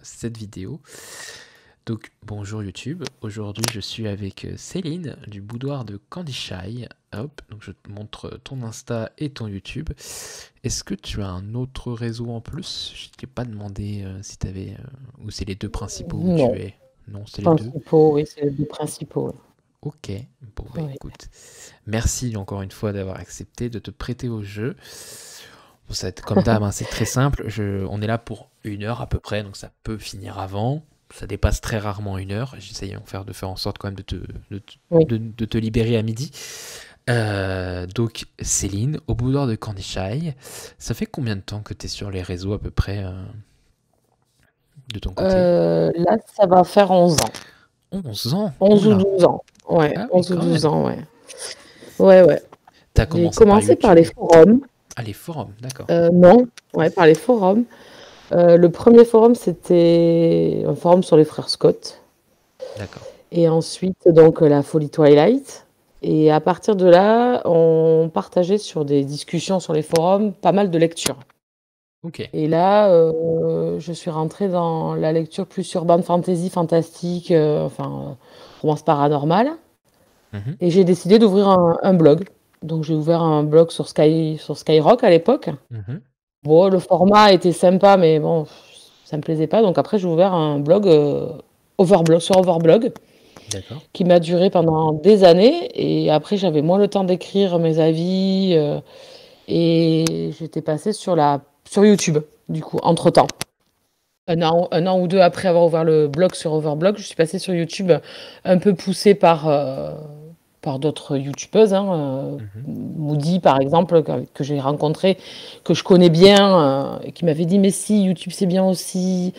cette vidéo. Donc bonjour YouTube, aujourd'hui je suis avec Céline du boudoir de Candy Shy. Hop, donc je te montre ton Insta et ton YouTube. Est-ce que tu as un autre réseau en plus? Je t'ai pas demandé si tu avais... ou c'est les deux principaux où tu Non, es? Non, c'est les deux. principaux, oui, c'est les deux principaux. Ok, bon bah Oui. écoute, merci encore une fois d'avoir accepté de te prêter au jeu. Bon, ça va être comme d'hab, hein, c'est très simple. On est là pour 1 heure à peu près, donc ça peut finir avant. Ça dépasse très rarement 1 heure. J'essaye de faire en sorte quand même Oui. de te libérer à midi. Donc Céline, au boudoir de Candy Shy, ça fait combien de temps que tu es sur les réseaux à peu près de ton côté? Là, ça va faire 11 ans. 11 ans? 11 ou Oula. 12 ans. Ouais, Ah oui, 11 ou quand 12 même. ans, ouais. Ouais, ouais. T'as J'ai commencé par commencé par les YouTube? forums. Ah, les forums, d'accord. Non, ouais, par les forums. Le premier forum, c'était un forum sur les frères Scott. D'accord. Et ensuite, donc, la Folie Twilight. Et à partir de là, on partageait sur des discussions sur les forums pas mal de lectures. Ok. Et là, je suis rentrée dans la lecture plus urban fantasy, fantastique, romance paranormale. Mhm, Et j'ai décidé d'ouvrir un blog. Donc j'ai ouvert un blog sur Skyrock à l'époque. mhm. Bon, le format était sympa, mais bon, ça me plaisait pas. Donc après, j'ai ouvert un blog Overblog, sur Overblog, D'accord. qui m'a duré pendant des années. Et après, j'avais moins le temps d'écrire mes avis. Et j'étais passée sur YouTube, du coup, entre-temps. Un an ou deux après avoir ouvert le blog sur Overblog, je suis passée sur YouTube, un peu poussée par d'autres youtubeuses, hein, Mhm. Moody par exemple, que j'ai rencontré, que je connais bien, et qui m'avait dit mais si, YouTube c'est bien aussi.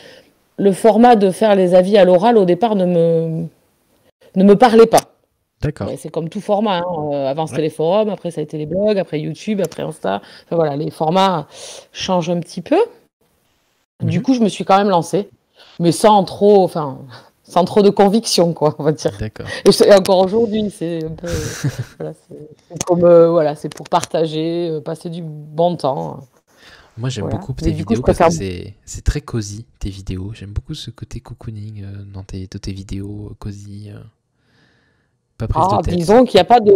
Le format de faire les avis à l'oral au départ ne me parlait pas. D'accord. Mais c'est comme tout format, hein. Avant c'était Ouais. les forums, après ça a été les blogs, après YouTube, après Insta. Enfin voilà, les formats changent un petit peu. Du Mhm. coup, je me suis quand même lancée, mais sans trop de conviction, quoi, on va dire. D'accord. Et encore aujourd'hui, c'est un peu, voilà, c'est comme, voilà, c'est pour partager, passer du bon temps, Moi, j'aime voilà. beaucoup tes Mais du coup, je vidéos parce que préfère. c'est très cosy, tes vidéos. J'aime beaucoup ce côté cocooning de tes vidéos, cosy, pas prise de Ah, tête. disons qu'il n'y a pas de,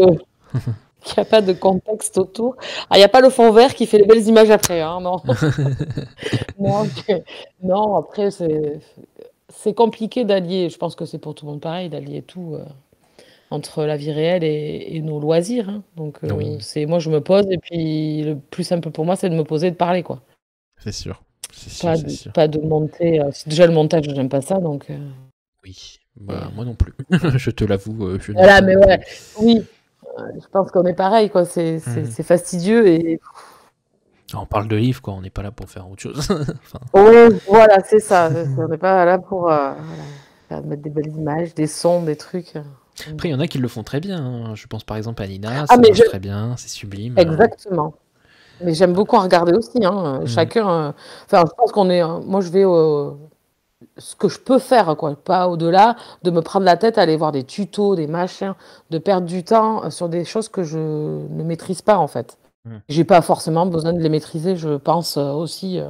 qu'il y a pas de contexte autour. Ah, il n'y a pas le fond vert qui fait les belles images après, hein, non. Non, non, après, c'est compliqué d'allier. Je pense que c'est pour tout le monde pareil, d'allier tout. Entre la vie réelle et nos loisirs, hein. Donc, Oui, c'est moi, je me pose et puis le plus simple pour moi, c'est de me poser et de parler, quoi. c'est sûr. C'est sûr, Pas c'est de sûr. pas de monter, déjà le montage, j'aime pas ça donc Oui, et bah moi non plus. Je te l'avoue, je n'aime voilà, pas mais non ouais, plus. oui, je pense qu'on est pareil, quoi. Mhm. C'est fastidieux et On parle de livres, quoi. On n'est pas là pour faire autre chose. Enfin, ouais, voilà, c'est ça, on n'est pas là pour, voilà, mettre des belles images, des sons, des trucs, après, il y bon. en a qui le font très bien, hein. Je pense par exemple à Nina, Ah ça mais marche je très bien, c'est sublime. exactement. Mais j'aime beaucoup en regarder aussi, hein, Mhm. chacun, je pense qu'on est, moi je vais au ce que je peux faire, quoi, pas au-delà de me prendre la tête à aller voir des tutos, des machins, de perdre du temps sur des choses que je ne maîtrise pas, en fait. Mhm. J'ai pas forcément besoin de les maîtriser, je pense aussi.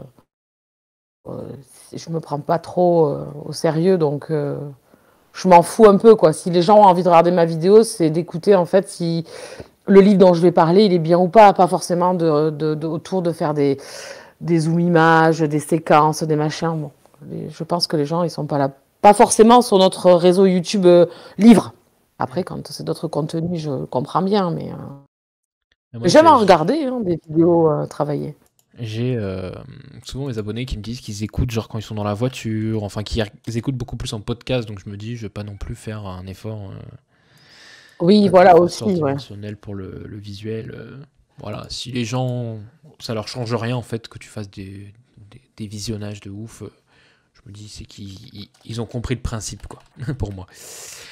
Je me prends pas trop au sérieux, donc je m'en fous un peu, quoi. Si les gens ont envie de regarder ma vidéo, c'est d'écouter en fait si le livre dont je vais parler, il est bien ou pas forcément autour de faire des zoom images, des séquences, des machins. Bon, je pense que les gens, ils sont pas là. Pas forcément sur notre réseau YouTube livre. Après, quand c'est d'autres contenus, je comprends bien, mais Moi, j'aime en regarder, hein, des vidéos travaillées. j'ai souvent mes abonnés qui me disent qu'ils écoutent genre quand ils sont dans la voiture, enfin qu'ils écoutent beaucoup plus en podcast, donc je me dis je vais pas non plus faire un effort Oui, de voilà aussi, façon ouais. dimensionnelle pour le visuel. Voilà, si les gens, ça leur change rien en fait que tu fasses des visionnages de ouf, je me dis c'est qu'ils ont compris le principe quoi, pour moi.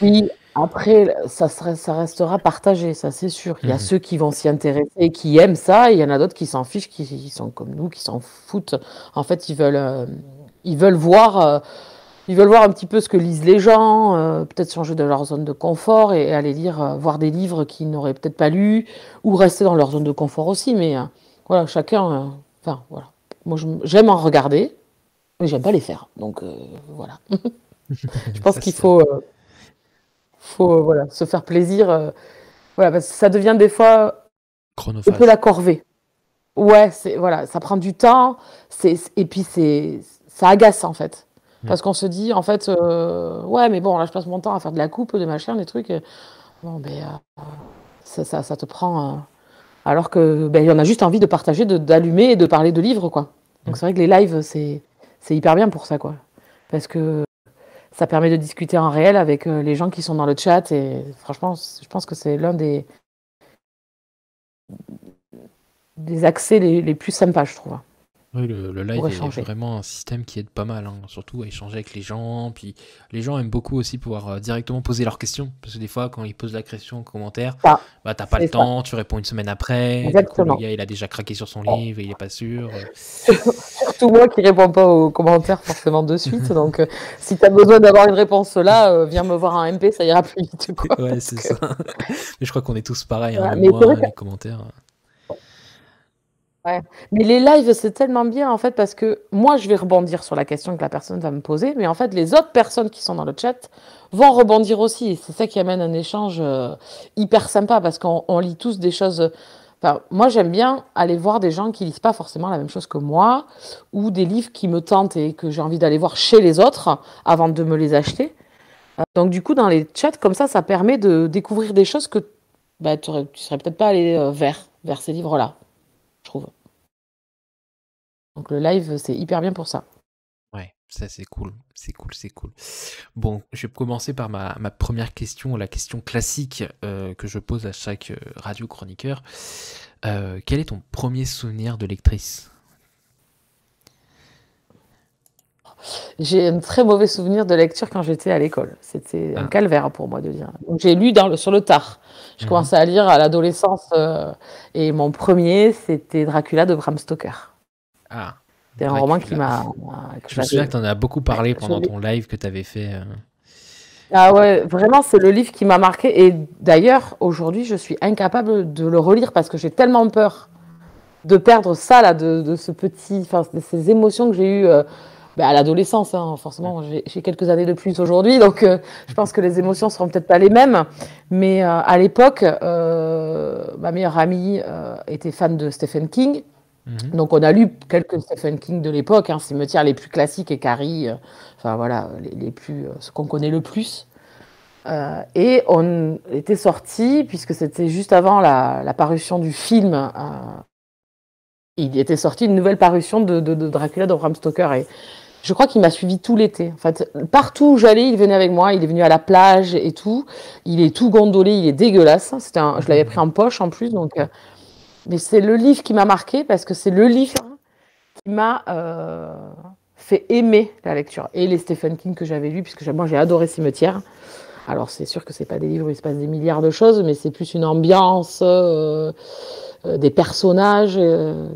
Oui, après, ça restera partagé, ça c'est sûr. Il y a Mhm. ceux qui vont s'y intéresser et qui aiment ça, et il y en a d'autres qui s'en fichent, qui sont comme nous, qui s'en foutent. En fait, ils veulent voir, ils veulent voir un petit peu ce que lisent les gens, peut-être changer de leur zone de confort et aller lire, voir des livres qu'ils n'auraient peut-être pas lus, ou rester dans leur zone de confort aussi. Mais voilà, chacun, voilà. Moi, j'aime en regarder. Mais j'aime pas les faire. Donc voilà. Je pense Ça, qu'il c'est faut voilà, se faire plaisir. Voilà, parce que ça devient des fois un peu la chronophage. corvée. Ouais, voilà, ça prend du temps. Et puis ça agace en fait. Mm. Parce qu'on se dit, en fait, ouais, mais bon, là, je passe mon temps à faire de la coupe, des machins, des trucs. Bon, ben, ça te prend. Alors que, ben, on a juste envie de partager, d'allumer et de parler de livres, quoi. Donc Mm. c'est vrai que les lives, c'est hyper bien pour ça, quoi. Parce que ça permet de discuter en réel avec les gens qui sont dans le chat. Et franchement, je pense que c'est l'un des accès les plus sympas, je trouve, Oui, le pour live est échanger. vraiment un système qui aide pas mal, hein, surtout à échanger avec les gens. Puis les gens aiment beaucoup aussi pouvoir directement poser leurs questions. Parce que des fois, quand ils posent la question en commentaire, Ça, bah t'as pas le c'est ça. temps, tu réponds une semaine après. Du coup, le Exactement. gars, il a déjà craqué sur son livre et il est pas sûr. Surtout moi qui réponds pas aux commentaires forcément de suite. Donc, si tu as besoin d'avoir une réponse là, viens me voir en MP, ça ira plus vite, quoi. Ouais, Parce c'est que, ça. Mais je crois qu'on est tous pareils, hein, voilà. même Mais c'est vrai moi, que, les commentaires. ouais. Mais les lives, c'est tellement bien en fait parce que moi, je vais rebondir sur la question que la personne va me poser, mais en fait, les autres personnes qui sont dans le chat vont rebondir aussi. Et c'est ça qui amène un échange hyper sympa parce qu'on lit tous des choses. Enfin, moi, j'aime bien aller voir des gens qui lisent pas forcément la même chose que moi ou des livres qui me tentent et que j'ai envie d'aller voir chez les autres avant de me les acheter. Donc, du coup, dans les chats, comme ça permet de découvrir des choses que bah, tu serais peut-être pas allé vers ces livres-là, je trouve. Donc, le live, c'est hyper bien pour ça. Ouais, ça c'est cool. C'est cool, c'est cool. Bon, je vais commencer par ma première question, la question classique que je pose à chaque radio-chroniqueur. Quel est ton premier souvenir de lectrice? J'ai un très mauvais souvenir de lecture quand j'étais à l'école. C'était un Ah. calvaire pour moi de lire. Donc, j'ai lu sur le tard. Je Mhm. commençais à lire à l'adolescence et mon premier, c'était Dracula de Bram Stoker. Ah, C'est un roman qui Dracula. que Je me souviens j'avais. que tu en as beaucoup Ouais, parlé pendant ton live que tu avais fait. Ah ouais, vraiment, c'est le livre qui m'a marqué. Et d'ailleurs, aujourd'hui, je suis incapable de le relire parce que j'ai tellement peur de perdre ça, là, de ce petit, enfin, de ces émotions que j'ai eues ben, à l'adolescence. Hein. Forcément, j'ai quelques années de plus aujourd'hui, donc je pense que les émotions seront peut-être pas les mêmes. Mais à l'époque, ma meilleure amie était fan de Stephen King. Mhm. Donc, on a lu quelques Stephen King de l'époque, hein, Cimetière les plus classiques et Carrie, enfin voilà, les plus, ce qu'on connaît le plus. Et on était sortis, puisque c'était juste avant la parution du film, il était sorti une nouvelle parution de Dracula de Bram Stoker. Et je crois qu'il m'a suivi tout l'été. En fait, partout où j'allais, il venait avec moi. Il est venu à la plage et tout. Il est tout gondolé, il est dégueulasse. Je l'avais pris en poche en plus. Donc, mais c'est le livre qui m'a marqué parce que c'est le livre qui m'a fait aimer la lecture. Et les Stephen King que j'avais lus, puisque moi j'ai adoré Cimetière. Alors c'est sûr que c'est pas des livres où il se passe des milliards de choses, mais c'est plus une ambiance, des personnages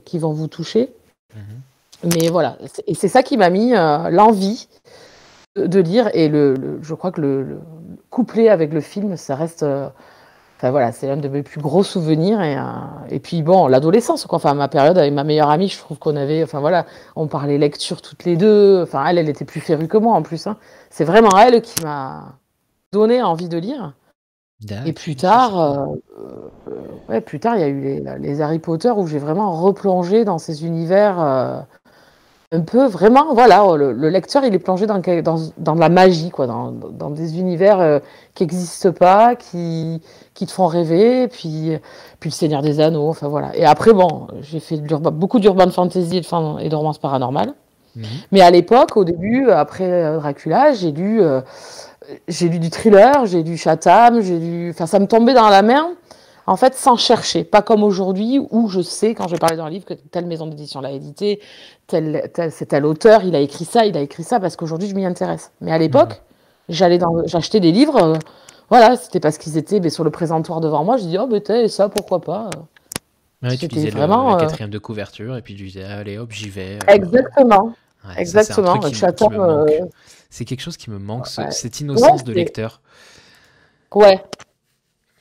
qui vont vous toucher. Mhm. Mais voilà, et c'est ça qui m'a mis l'envie de lire. Et je crois que le couplé avec le film, ça reste. Enfin voilà, c'est l'un de mes plus gros souvenirs. Et puis bon, l'adolescence, quoi. Enfin, ma période avec ma meilleure amie, je trouve qu'on avait. Enfin voilà, on parlait lecture toutes les deux. Enfin, elle était plus férue que moi en plus. Hein. C'est vraiment elle qui m'a donné envie de lire. Et Ok, ça c'est cool. ouais, plus tard, il y a eu les Harry Potter où j'ai vraiment replongé dans ces univers un peu vraiment, voilà, le lecteur, il est plongé dans de la magie, quoi, dans des univers qui n'existent pas, qui te font rêver, puis le Seigneur des Anneaux, enfin voilà. Et après, bon, j'ai fait beaucoup d'urban fantasy et de romance paranormale. Mhm. Mais à l'époque, au début, après Dracula, j'ai lu du thriller, j'ai lu Chatham, enfin, ça me tombait dans la main, en fait, sans chercher. Pas comme aujourd'hui, où je sais, quand je vais parler d'un livre, que telle maison d'édition l'a édité, c'est tel auteur, il a écrit ça, parce qu'aujourd'hui, je m'y intéresse. Mais à Mhm. l'époque, j'achetais des livres, voilà, c'était parce qu'ils étaient sur le présentoir devant moi, je dis, oh, et ça, pourquoi pas. Ouais, tu C'était lisais la vraiment... quatrième de couverture et puis tu disais allez hop, j'y vais. exactement, Ouais, ça c'est un truc exactement. qui Chatham, me manque. C'est quelque chose qui me manque, ouais, cette ouais, innocence de c'est... lecteur. Ouais,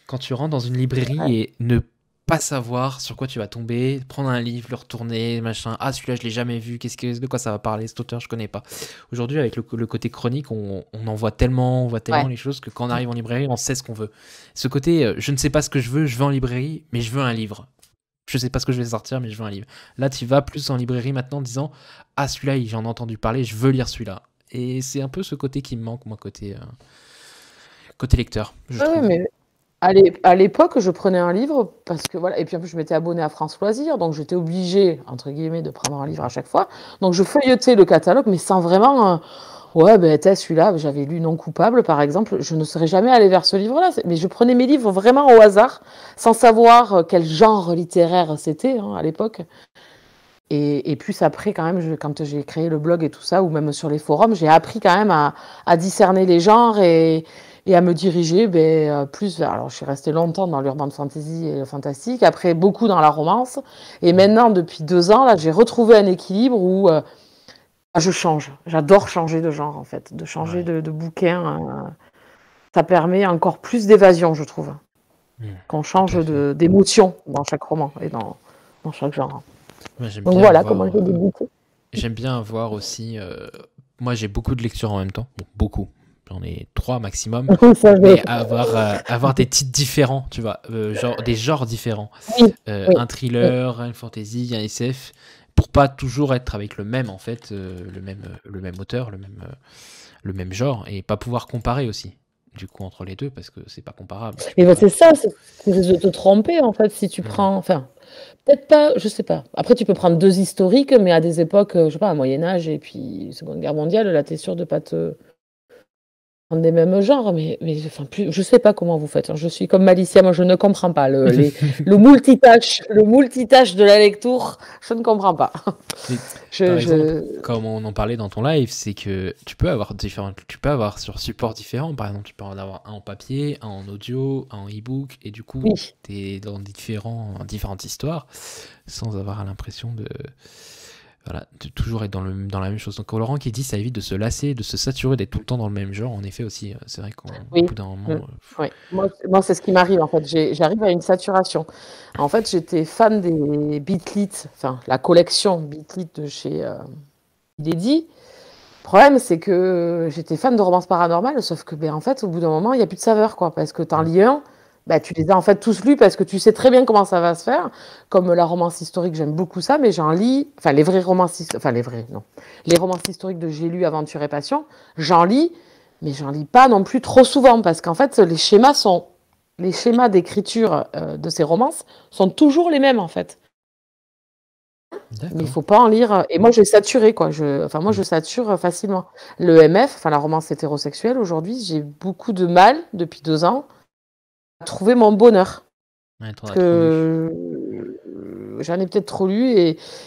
Quand tu rentres dans une librairie ouais. et ne pas savoir sur quoi tu vas tomber, prendre un livre, le retourner, machin. Ah, celui-là, je l'ai jamais vu. De quoi ça va parler? Cet auteur, je connais pas. Aujourd'hui, avec le côté chronique, on en voit tellement, on voit tellement Ouais. les choses que quand on arrive en librairie, on sait ce qu'on veut. Ce côté, je ne sais pas ce que je vais en librairie, mais je veux un livre. Je sais pas ce que je vais sortir, mais je veux un livre. Là, tu vas plus en librairie maintenant en disant, ah, celui-là, j'en ai entendu parler, je veux lire celui-là. Et c'est un peu ce côté qui me manque, moi, côté lecteur, je Ouais, ouais, trouve. mais à l'époque, je prenais un livre parce que voilà, et puis en plus, je m'étais abonnée à France Loisirs, donc j'étais obligée, entre guillemets, de prendre un livre à chaque fois. Donc je feuilletais le catalogue, mais sans vraiment. Ouais, ben, t'as celui-là, j'avais lu Non coupable, par exemple. Je ne serais jamais allée vers ce livre-là. Mais je prenais mes livres vraiment au hasard, sans savoir quel genre littéraire c'était à l'époque. Et plus après, quand même, quand j'ai créé le blog et tout ça, ou même sur les forums, j'ai appris quand même à discerner les genres et à me diriger plus vers. Alors, je suis restée longtemps dans l'urban fantasy et le fantastique, après beaucoup dans la romance. Et maintenant, depuis 2 ans, là, j'ai retrouvé un équilibre où je change. J'adore changer de genre, en fait, de changer Ouais. de bouquin. Ça permet encore plus d'évasion, je trouve, qu'on change Tout à fait. d'émotion dans chaque roman et dans chaque genre. Moi, j'aime Donc bien voilà comment j'ai avoir. débuté. J'aime bien avoir aussi. Moi, j'ai beaucoup de lectures en même temps. Bon, beaucoup. J'en ai 3 maximum. Vous savez. Mais avoir des titres différents, tu vois. Genre, des genres différents. Oui, oui, Un oui. thriller, un fantasy, un SF. Pour pas toujours être avec le même, en fait. Le même auteur, le même genre. Et pas pouvoir comparer aussi. Du coup, entre les deux, parce que c'est pas comparable. Tu Et peux ben pas. c'est ça, c'est tu risques de te tromper en fait si tu Hmm. prends. Enfin, peut-être pas, je sais pas. Après, tu peux prendre deux historiques, mais à des époques, je sais pas, Moyen Âge et puis Seconde Guerre mondiale, là, t'es sûr de pas te prendre des mêmes genres, mais enfin, plus, je sais pas comment vous faites. Je suis comme Malicia, moi je ne comprends pas le multitâche de la lecture, je ne comprends pas. Mais par Je, exemple, je... comme on en parlait dans ton live, c'est que tu peux avoir sur supports différents. Par exemple, tu peux en avoir un en papier, un en audio, un en e-book, et du coup, Oui. tu es dans différentes histoires, sans avoir l'impression de toujours être dans la même chose. Donc, Laurent qui dit ça évite de se lasser, de se saturer, d'être tout le temps dans le même genre. En effet aussi, c'est vrai qu'au Oui. bout d'un moment, Mm. Oui. Moi c'est ce qui m'arrive en fait. J'arrive à une saturation. En fait, j'étais fan des Beatlit, enfin la collection Beatlit de chez Lady. Le problème, c'est que j'étais fan de romance paranormale, sauf que en fait, au bout d'un moment, il n'y a plus de saveur, quoi. Parce que t'en lis un, tu les as en fait tous lus parce que tu sais très bien comment ça va se faire. Comme la romance historique, j'aime beaucoup ça, mais j'en lis, enfin les vrais romances, enfin les vrais, non. Les romances historiques de J'ai lu Aventure et Passion, j'en lis, mais j'en lis pas non plus trop souvent parce qu'en fait, les schémas d'écriture de ces romances sont toujours les mêmes en fait. Mais il d'accord. faut pas en lire. Et moi, j'ai saturé, quoi. Enfin, moi, Mm. je sature facilement. Le MF, enfin, la romance hétérosexuelle, aujourd'hui, j'ai beaucoup de mal, depuis 2 ans, à trouver mon bonheur. Ouais, t'en Parce as trop lu. que j'en ai peut-être trop lu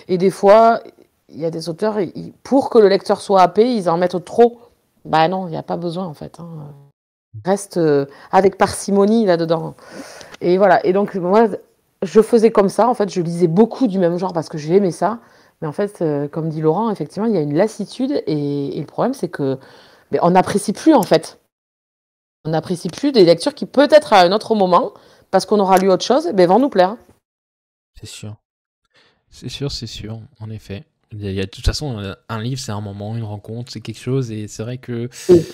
et des fois, il y a des auteurs, pour que le lecteur soit happé, ils en mettent trop. Bah non, il n'y a pas besoin, en fait. Reste avec parcimonie là-dedans. Et voilà. Et donc, moi, je faisais comme ça. En fait, je lisais beaucoup du même genre parce que j'aimais ça. Mais en fait, comme dit Laurent, effectivement, il y a une lassitude. Et le problème, c'est que on n'apprécie plus, en fait. On n'apprécie plus des lectures qui, peut-être à un autre moment, parce qu'on aura lu autre chose, vont nous plaire. C'est sûr. C'est sûr, en effet. De toute façon, un livre, c'est un moment, une rencontre, c'est quelque chose. Et c'est vrai que Oui,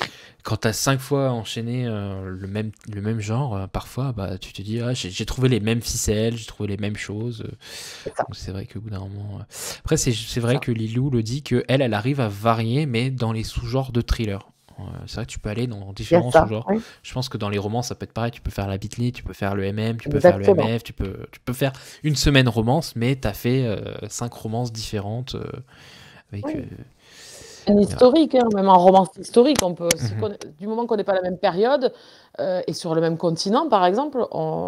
quand tu as 5 fois enchaîné le même genre, parfois, bah, tu te dis, ah, j'ai trouvé les mêmes ficelles, j'ai trouvé les mêmes choses. c'est ça. Donc c'est vrai qu'au bout d'un moment. Après, c'est C'est vrai ça. que Lilou le dit que elle arrive à varier, mais dans les sous-genres de thriller. C'est vrai que tu peux aller dans Il y a différents ça. sous-genres. Oui, Je pense que dans les romans, ça peut être pareil. Tu peux faire la Bitly, tu peux faire le MM, tu peux faire le exactement. MF, tu peux faire une semaine romance, mais tu as fait 5 romances différentes avec. Oui. Un Et voilà. historique, hein, même en romance historique, on peut, Mhm. du moment qu'on n'est pas la même période et sur le même continent, par exemple,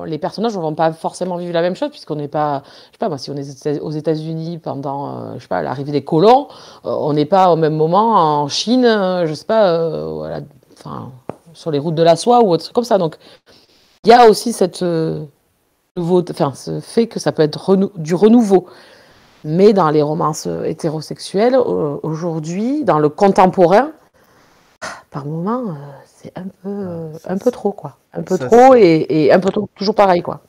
les personnages ne vont pas forcément vivre la même chose puisqu'on n'est pas, je sais pas, moi, si on est aux États-Unis pendant, je sais pas, l'arrivée des colons, on n'est pas au même moment en Chine, je sais pas, voilà, enfin, sur les routes de la soie ou autre comme ça. Donc, il y a aussi cette enfin, ce fait que ça peut être du renouveau. Mais dans les romances hétérosexuelles, aujourd'hui, dans le contemporain, par moment, c'est Ah, un peu trop, quoi. Un peu ça, trop et un peu trop, toujours pareil, quoi.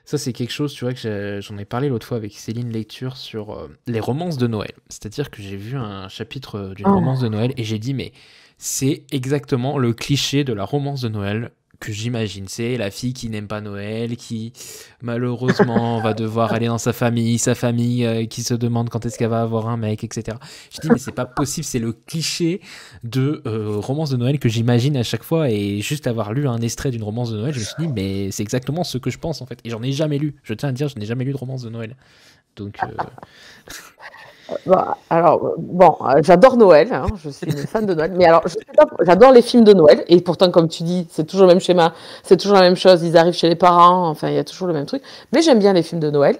Ça, c'est quelque chose, tu vois, que j'en ai parlé l'autre fois avec Céline Lecture sur les romances de Noël. C'est-à-dire que j'ai vu un chapitre d'une romance Ah. de Noël et j'ai dit, mais c'est exactement le cliché de la romance de Noël que j'imagine. C'est la fille qui n'aime pas Noël, qui malheureusement va devoir aller dans sa famille qui se demande quand est-ce qu'elle va avoir un mec, etc. Je dis, mais c'est pas possible, c'est le cliché de romance de Noël que j'imagine à chaque fois. Et juste avoir lu un extrait d'une romance de Noël, je me suis dit, mais c'est exactement ce que je pense en fait. Et j'en ai jamais lu. Je tiens à dire, je n'ai jamais lu de romance de Noël. Donc, Bah, alors, bon, j'adore Noël, hein, je suis une fan de Noël, mais alors, je sais pas, j'adore les films de Noël, et pourtant, comme tu dis, c'est toujours le même schéma, c'est toujours la même chose, ils arrivent chez les parents, enfin, il y a toujours le même truc, mais j'aime bien les films de Noël,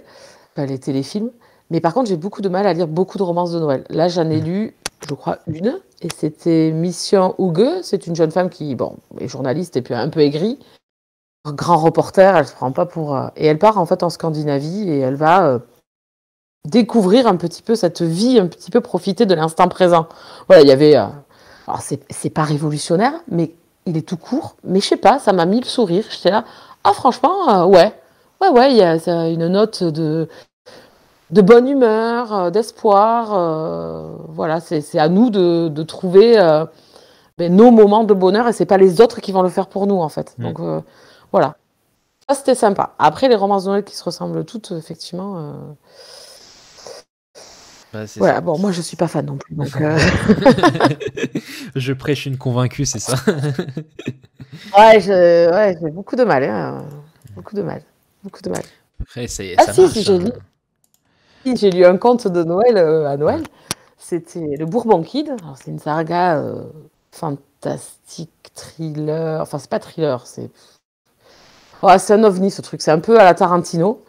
les téléfilms, mais par contre, j'ai beaucoup de mal à lire beaucoup de romances de Noël. Là, j'en ai lu, je crois, une, et c'était Mission Hougue, c'est une jeune femme qui, bon, est journaliste et puis un peu aigrie, un grand reporter, elle se prend pas pour... et elle part, en fait, en Scandinavie, et elle va... découvrir un petit peu cette vie, un petit peu profiter de l'instant présent. Voilà, il y avait... alors, c'est pas révolutionnaire, mais il est tout court. Mais je sais pas, ça m'a mis le sourire. J'étais là, ah franchement, ouais. Ouais, il y a une note de bonne humeur, d'espoir. Voilà, c'est à nous de trouver nos moments de bonheur et c'est pas les autres qui vont le faire pour nous, en fait. Donc, voilà. Ça, c'était sympa. Après, les romances de Noël qui se ressemblent toutes, effectivement... bah, c'est Voilà, ça. bon, moi je suis pas fan non plus. Donc, Je prêche une convaincue, c'est ça. ouais, j'ai beaucoup de mal. Hein. Beaucoup de mal. Beaucoup de mal. Après, Ah ça si, marche. j'ai lu un conte de Noël à Noël. Ouais. C'était Le Bourbon Kid. Alors, c'est une saga fantastique, thriller. Enfin, c'est pas thriller, c'est un ovni ce truc. C'est un peu à la Tarantino.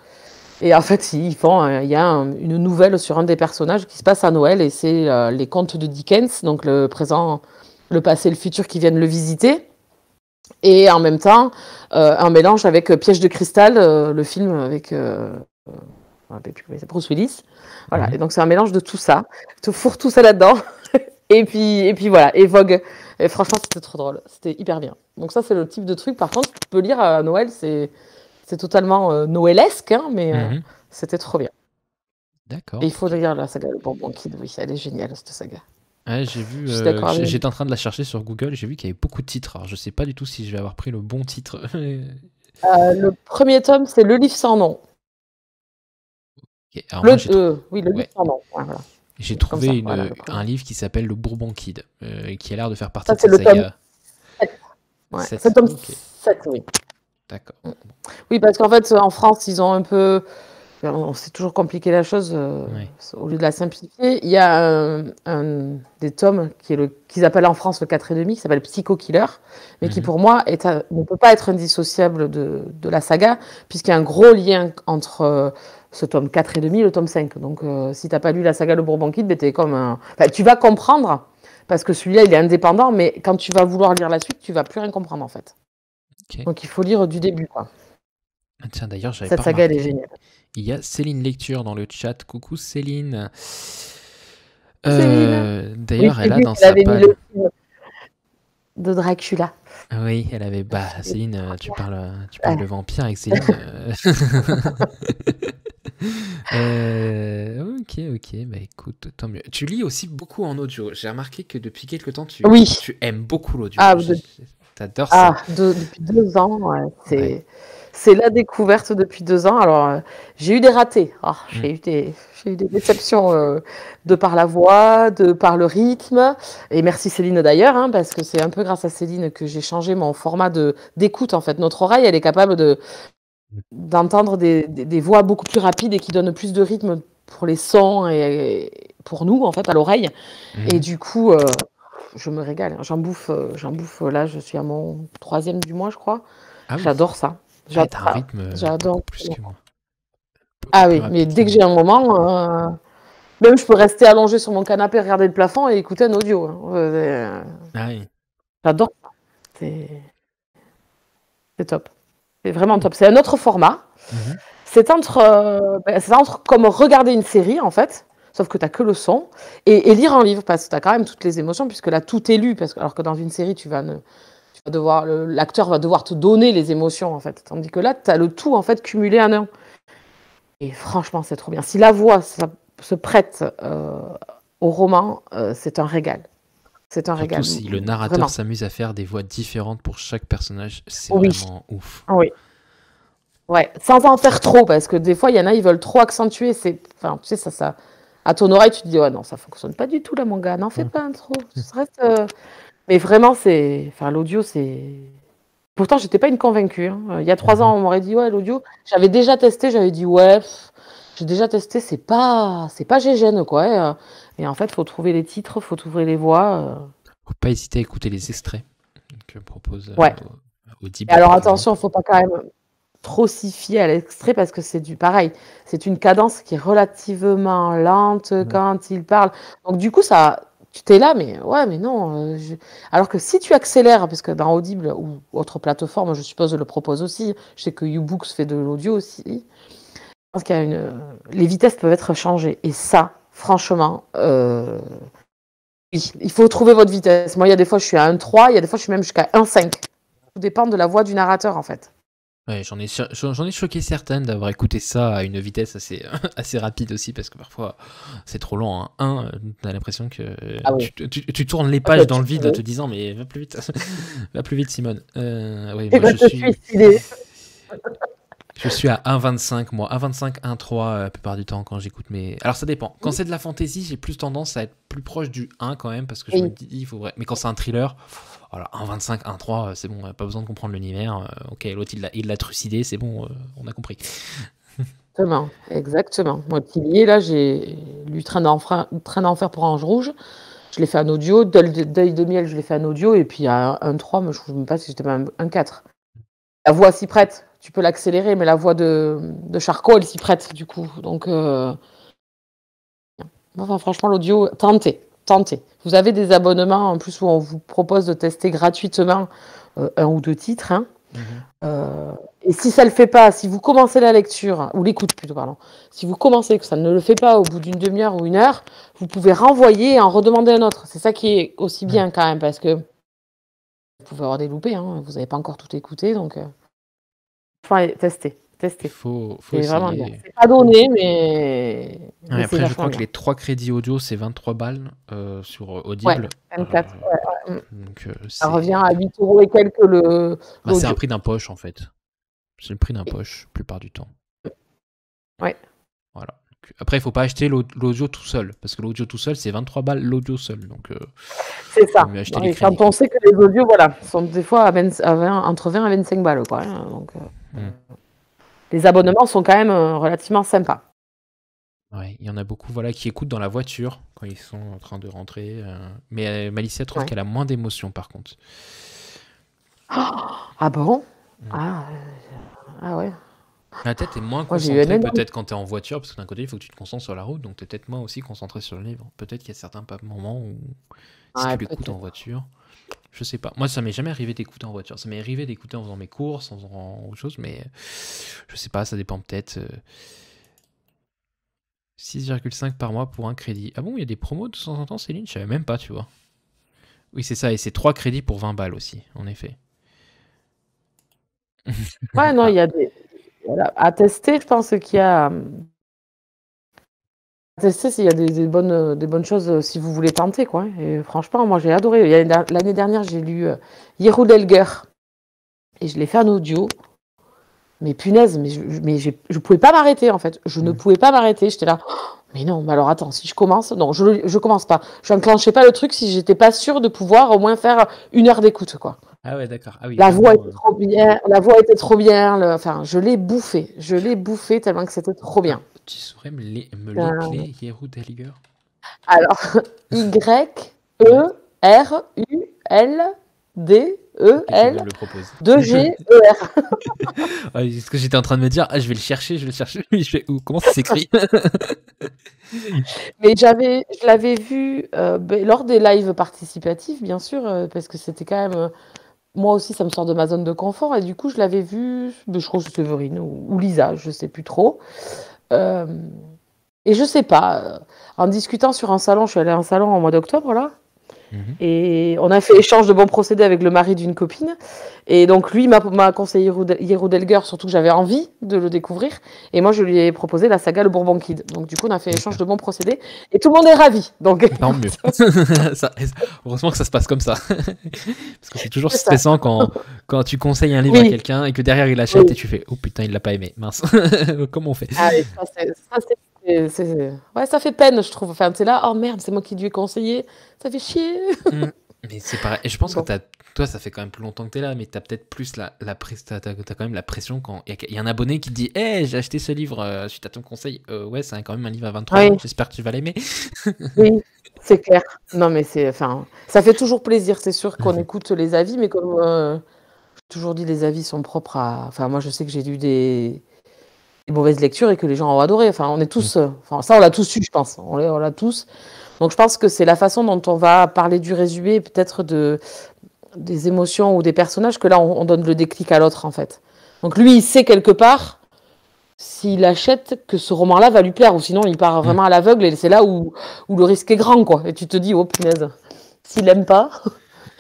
Et en fait, il y a une nouvelle sur un des personnages qui se passe à Noël et c'est les contes de Dickens, donc le présent, le passé et le futur qui viennent le visiter. Et en même temps, un mélange avec Piège de cristal, le film avec Bruce Willis. Voilà, et donc c'est un mélange de tout ça. Tu fourres tout ça là-dedans. Et puis voilà, et Vogue. Et franchement, c'était trop drôle. C'était hyper bien. Donc ça, c'est le type de truc, par contre, tu peux lire à Noël, c'est totalement noëlesque, hein, mais c'était trop bien. D'accord. Et il faut lire la saga Le Bourbon Kid, oui, elle est géniale, cette saga. Ouais, j'ai vu, Je suis d'accord avec j'étais en train de la chercher sur Google, j'ai vu qu'il y avait beaucoup de titres. Alors, je sais pas du tout si je vais avoir pris le bon titre. Le premier tome, c'est Le Livre sans nom. Ok, alors moi, Oui, Le Livre ouais, sans nom. Ouais, voilà. j'ai Comme ça, trouvé voilà, un livre qui s'appelle Le Bourbon Kid, qui a l'air de faire partie ça, de c'est cette le tome saga. 7. Ouais, 7. c'est le tome Ok, 7, oui. d'accord. Oui, parce qu'en fait, en France, ils ont un peu... C'est toujours compliqué la chose, Ouais. au lieu de la simplifier. Il y a un des tomes qu'ils appellent en France le 4,5, qui s'appelle Psycho Killer, mais qui pour moi ne peut pas être indissociable de la saga, puisqu'il y a un gros lien entre ce tome 4,5 et le tome 5. Donc si tu n'as pas lu la saga Le Bourbon Kid, t'es comme enfin, tu vas comprendre, parce que celui-là, il est indépendant, mais quand tu vas vouloir lire la suite, tu vas plus rien comprendre, en fait. Ok. Donc il faut lire du début, quoi. Ah, tiens, d'ailleurs, j'avais Cette pas saga, elle est remarqué. géniale. Il y a Céline Lecture dans le chat. Coucou Céline. Céline. Oui, D'ailleurs, je elle t'ai a dit dans qu'elle sa avait mis le page. film de Dracula. Oui, elle avait. Bah, Céline, tu parles de vampire avec Céline. Ok, bah écoute, tant mieux. Tu lis aussi beaucoup en audio. J'ai remarqué que depuis quelque temps, Oui. tu aimes beaucoup l'audio. Ah, T'adores ça. depuis 2 ans, ouais. Ouais. C'est la découverte depuis 2 ans. Alors, j'ai eu des ratés. J'ai eu des déceptions de par la voix, de par le rythme. Et merci Céline d'ailleurs, hein, parce que c'est un peu grâce à Céline que j'ai changé mon format d'écoute. En fait, notre oreille, elle est capable d'entendre des voix beaucoup plus rapides et qui donnent plus de rythme pour les sons et pour nous, en fait, à l'oreille. Et du coup, je me régale. J'en bouffe. Là, je suis à mon 3e du mois, je crois. Ah oui. J'adore ça. Ah, t'as un rythme J'adore. beaucoup plus que moi. Ah Plus oui, mais rapide dès que j'ai un moment, même je peux rester allongée sur mon canapé, regarder le plafond et écouter un audio. Hein. Ah oui. J'adore ça. C'est top. C'est vraiment top. C'est un autre format. C'est entre comme regarder une série, en fait, sauf que tu n'as que le son, et lire un livre, parce que tu as quand même toutes les émotions, puisque là, tout est lu, alors que dans une série, tu vas L'acteur va devoir te donner les émotions, en fait. Tandis que là, tu as le tout, en fait, cumulé en un. Et franchement, c'est trop bien. Si la voix se prête au roman, c'est un régal. C'est un Surtout régal, si le narrateur vraiment. s'amuse à faire des voix différentes pour chaque personnage, c'est Oui, vraiment ouf. oui. Ouais, sans en faire trop, parce que des fois, il y en a, ils veulent trop accentuer. Enfin, tu sais, ça, à ton oreille, tu te dis, ouais, non, ça fonctionne pas du tout, là, mon gars. N'en fais pas un trop. Ça reste, Mais vraiment, enfin, l'audio, c'est. Pourtant, j'étais pas une convaincue, hein. Il y a 3 ans, on m'aurait dit, ouais, l'audio. J'avais déjà testé, j'avais dit, ouais, j'ai déjà testé, c'est pas GGN, quoi. Et en fait, faut trouver les titres, faut trouver les voix. Faut pas hésiter à écouter les extraits que propose Ouais. Audible. Et alors, par attention, exemple. faut pas quand même trop s'y fier à l'extrait parce que pareil, c'est une cadence qui est relativement lente quand il parle. Donc du coup, tu t'es là, mais ouais, mais non. Alors que si tu accélères, parce que dans Audible ou autre plateforme, je suppose, le propose aussi. Je sais que YouBooks fait de l'audio aussi. Je pense qu'il y a les vitesses peuvent être changées. Et ça, franchement, oui, il faut trouver votre vitesse. Moi, il y a des fois, je suis à 1,3, il y a des fois, je suis même jusqu'à 1,5. Tout dépend de la voix du narrateur, en fait. Ouais, j'en ai choqué certaines d'avoir écouté ça à une vitesse assez, assez rapide aussi, parce que parfois c'est trop lent, hein. T'as l'impression que Ah oui. tu tournes les pages dans le vide en te disant, mais va plus vite, va plus vite, Simone. Ouais, moi je suis à 1,25, moi. 1,25, 1,3 la plupart du temps quand j'écoute mes. Alors ça dépend. Quand c'est de la fantasy, j'ai plus tendance à être plus proche du 1 quand même, parce que je me dis, il faudrait. Mais quand c'est un thriller, voilà, 1,25, 1,3, c'est bon, pas besoin de comprendre l'univers. Ok, l'autre il l'a trucidé, c'est bon, on a compris. Exactement. Moi, Tillier, là, j'ai lu Train d'enfer pour Ange Rouge. Je l'ai fait en audio. Deuil de miel, je l'ai fait en audio. Et puis à 1,3, mais je ne sais même pas si j'étais même 1,4. La voix s'y prête. Tu peux l'accélérer, mais la voix de Charcot, elle s'y prête, du coup. Donc, enfin, franchement, l'audio, tentez. Vous avez des abonnements, en plus, où on vous propose de tester gratuitement 1 ou 2 titres, hein. Et si ça ne le fait pas, si vous commencez la lecture, ou l'écoute plutôt, pardon, si vous commencez que ça ne le fait pas au bout d'une demi-heure ou 1 heure, vous pouvez renvoyer et en redemander un autre. C'est ça qui est aussi bien quand même, parce que vous pouvez avoir des loupés, hein, vous n'avez pas encore tout écouté, donc testez. Faut C'est vraiment bien. essayer. C'est pas donné, mais c'est Après, je crois vachement que bien. les 3 crédits audio, c'est 23 balles sur Ouais, Audible. 24. Donc, Ça revient à 8 € et quelques c'est un l'audio. prix d'un poche en fait. C'est le prix d'un poche, la plupart du temps. Ouais. Voilà. Après, il faut pas acheter l'audio tout seul, parce que l'audio tout seul, c'est 23 balles l'audio seul. Donc, C'est ça. mieux acheter Non, les et quand crédits. on sait que les audios, voilà, sont des fois entre 20 et 25 balles, quoi, hein, donc, les abonnements sont quand même relativement sympas. Ouais, il y en a beaucoup voilà, qui écoutent dans la voiture quand ils sont en train de rentrer. Mais Malicia trouve qu'elle a moins d'émotion par contre. Ah bon? Ah ouais. La tête est moins Moi, j'ai eu un concentrée énorme. peut-être quand tu es en voiture, parce que d'un côté, il faut que tu te concentres sur la route, donc tu es peut-être moins aussi concentré sur le livre. Peut-être qu'il y a certains moments où, si Ouais, tu l'écoutes en peut-être. voiture, je sais pas. Moi, ça m'est jamais arrivé d'écouter en voiture. Ça m'est arrivé d'écouter en faisant mes courses, en faisant autre chose, mais je sais pas, ça dépend peut-être. 6,5 par mois pour un crédit. Ah bon, il y a des promos de temps en temps, Céline? Je savais même pas, tu vois. Oui, c'est ça, et c'est 3 crédits pour 20 balles aussi, en effet. Ouais, non, il y a voilà, à tester, je pense qu'il y a. À tester s'il y a des bonnes choses si vous voulez tenter, quoi. Et franchement, moi, j'ai adoré. L'année dernière, j'ai lu Yeru Delger. Et je l'ai fait en audio. Mais punaise, je pouvais pas m'arrêter, en fait. Je ne pouvais pas m'arrêter. J'étais là. Oh, mais non, mais alors attends, si je commence. Non, je commence pas. Je n'enclenchais pas le truc si j'étais pas sûre de pouvoir au moins faire 1 heure d'écoute, quoi. Ah ouais, d'accord. Ah oui, La voix vraiment, était trop bien. La voix était trop bien. Enfin, je l'ai bouffé. Je l'ai bouffé tellement que c'était trop bien. tu saurais me l'épeler, Yeru Delger? Alors, Ok, tu me Yeruldeler le proposes. 2G-E-R. C'est ce que j'étais en train de me dire. Ah, je vais le chercher. Je fais où? Comment ça s'écrit? Mais je l'avais vu lors des lives participatifs, bien sûr, parce que c'était quand même. Moi aussi, ça me sort de ma zone de confort. Et du coup, je l'avais vu, je crois que c'est Séverine ou Lisa, je sais plus trop. Euh, et je sais pas, en discutant sur un salon, je suis allée à un salon en mois d'octobre, là. Mhm. Et on a fait échange de bons procédés avec le mari d'une copine. Et donc lui m'a conseillé Hero Delger, surtout que j'avais envie de le découvrir. Et moi, je lui ai proposé la saga Le Bourbon Kid. Donc du coup, on a fait échange D'accord. de bons procédés. Et tout le monde est ravi. Donc Tant mieux. Ça- heureusement que ça se passe comme ça. Parce que c'est toujours c'est ça. stressant quand tu conseilles un livre à Oui, quelqu'un et que derrière il l'achète oui. et tu fais oh putain, il l'a pas aimé. Mince. Comment on fait? Ah oui, ouais, ça fait peine, je trouve. Enfin, c'est là, oh merde, c'est moi qui lui ai conseillé. Ça fait chier. Mm. Mais c'est pareil. Et je pense que Bon. toi, ça fait quand même plus longtemps que t'es là, mais t'as peut-être plus t'as quand même la pression quand il y a un abonné qui te dit hey, j'ai acheté ce livre suite à ton conseil. Ouais, c'est quand même un livre à 23 Oui, balles. J'espère que tu vas l'aimer. oui, c'est clair. Non, mais enfin, ça fait toujours plaisir. C'est sûr qu'on Mhm. écoute les avis, mais comme j'ai toujours dit, les avis sont propres à. Enfin, moi, je sais que j'ai lu des mauvaises lectures et que les gens ont adoré. Enfin, on est Mm. tous. Enfin, ça, on l'a tous eu, je pense. On l'a tous. Donc, je pense que c'est la façon dont on va parler du résumé, et peut-être des émotions ou des personnages, que là, on donne le déclic à l'autre, en fait. Donc, lui, il sait quelque part, s'il achète, que ce roman-là va lui plaire, ou sinon, il part Mm. vraiment à l'aveugle, et c'est là où le risque est grand, quoi. Et tu te dis, oh punaise, s'il aime pas,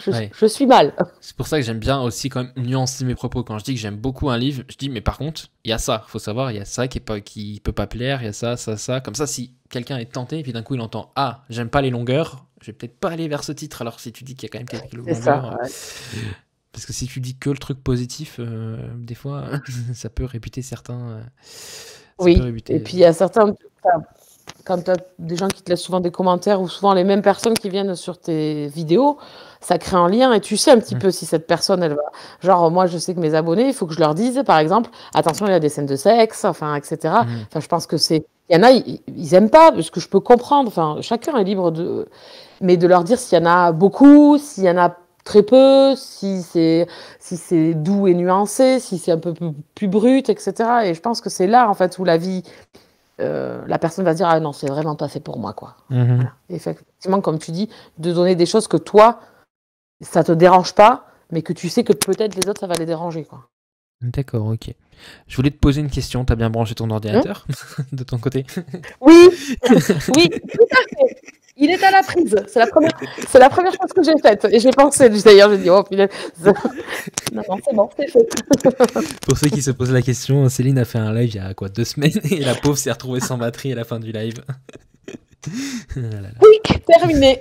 Ouais. je suis mal. C'est pour ça que j'aime bien aussi quand même nuancer mes propos. Quand je dis que j'aime beaucoup un livre, je dis mais par contre, il y a ça. Faut savoir, il y a ça qui peut pas plaire, il y a ça, ça, ça. Comme ça, si quelqu'un est tenté et puis d'un coup il entend ah, j'aime pas les longueurs, je vais peut-être pas aller vers ce titre. Alors si tu dis qu'il y a quand même quelques C'est ça. longueurs, Ouais. parce que si tu dis que le truc positif, des fois ça peut rébuter certains. Ça peut Oui. Et rébuter. puis, il y a certains. Enfin, quand tu as des gens qui te laissent souvent des commentaires ou souvent les mêmes personnes qui viennent sur tes vidéos, ça crée un lien et tu sais un petit Mm. peu si cette personne, elle va. Genre, moi, je sais que mes abonnés, il faut que je leur dise, par exemple, attention, il y a des scènes de sexe, enfin, etc. Mm. Enfin, je pense que c'est. Il y en a, ils aiment pas, parce que je peux comprendre. Enfin, chacun est libre de. Mais de leur dire s'il y en a beaucoup, s'il y en a très peu, si c'est doux et nuancé, si c'est un peu plus brut, etc. Et je pense que c'est là, en fait, où la personne va se dire ah non c'est vraiment pas fait pour moi quoi. Mhm. Voilà. Et effectivement comme tu dis de donner des choses que toi ça te dérange pas mais que tu sais que peut-être les autres ça va les déranger quoi. D'accord, ok. Je voulais te poser une question. T'as bien branché ton Hein. ordinateur de ton côté? Oui, oui, tout à fait. Il est à la prise. C'est la première chose que j'ai faite. Et j'ai pensé, d'ailleurs, j'ai dit, oh, punaise. Non, non, c'est bon, c'est fait. Pour ceux qui se posent la question, Céline a fait un live il y a quoi 2 semaines et la pauvre s'est retrouvée sans batterie à la fin du live. Ah là là. Quick, terminé.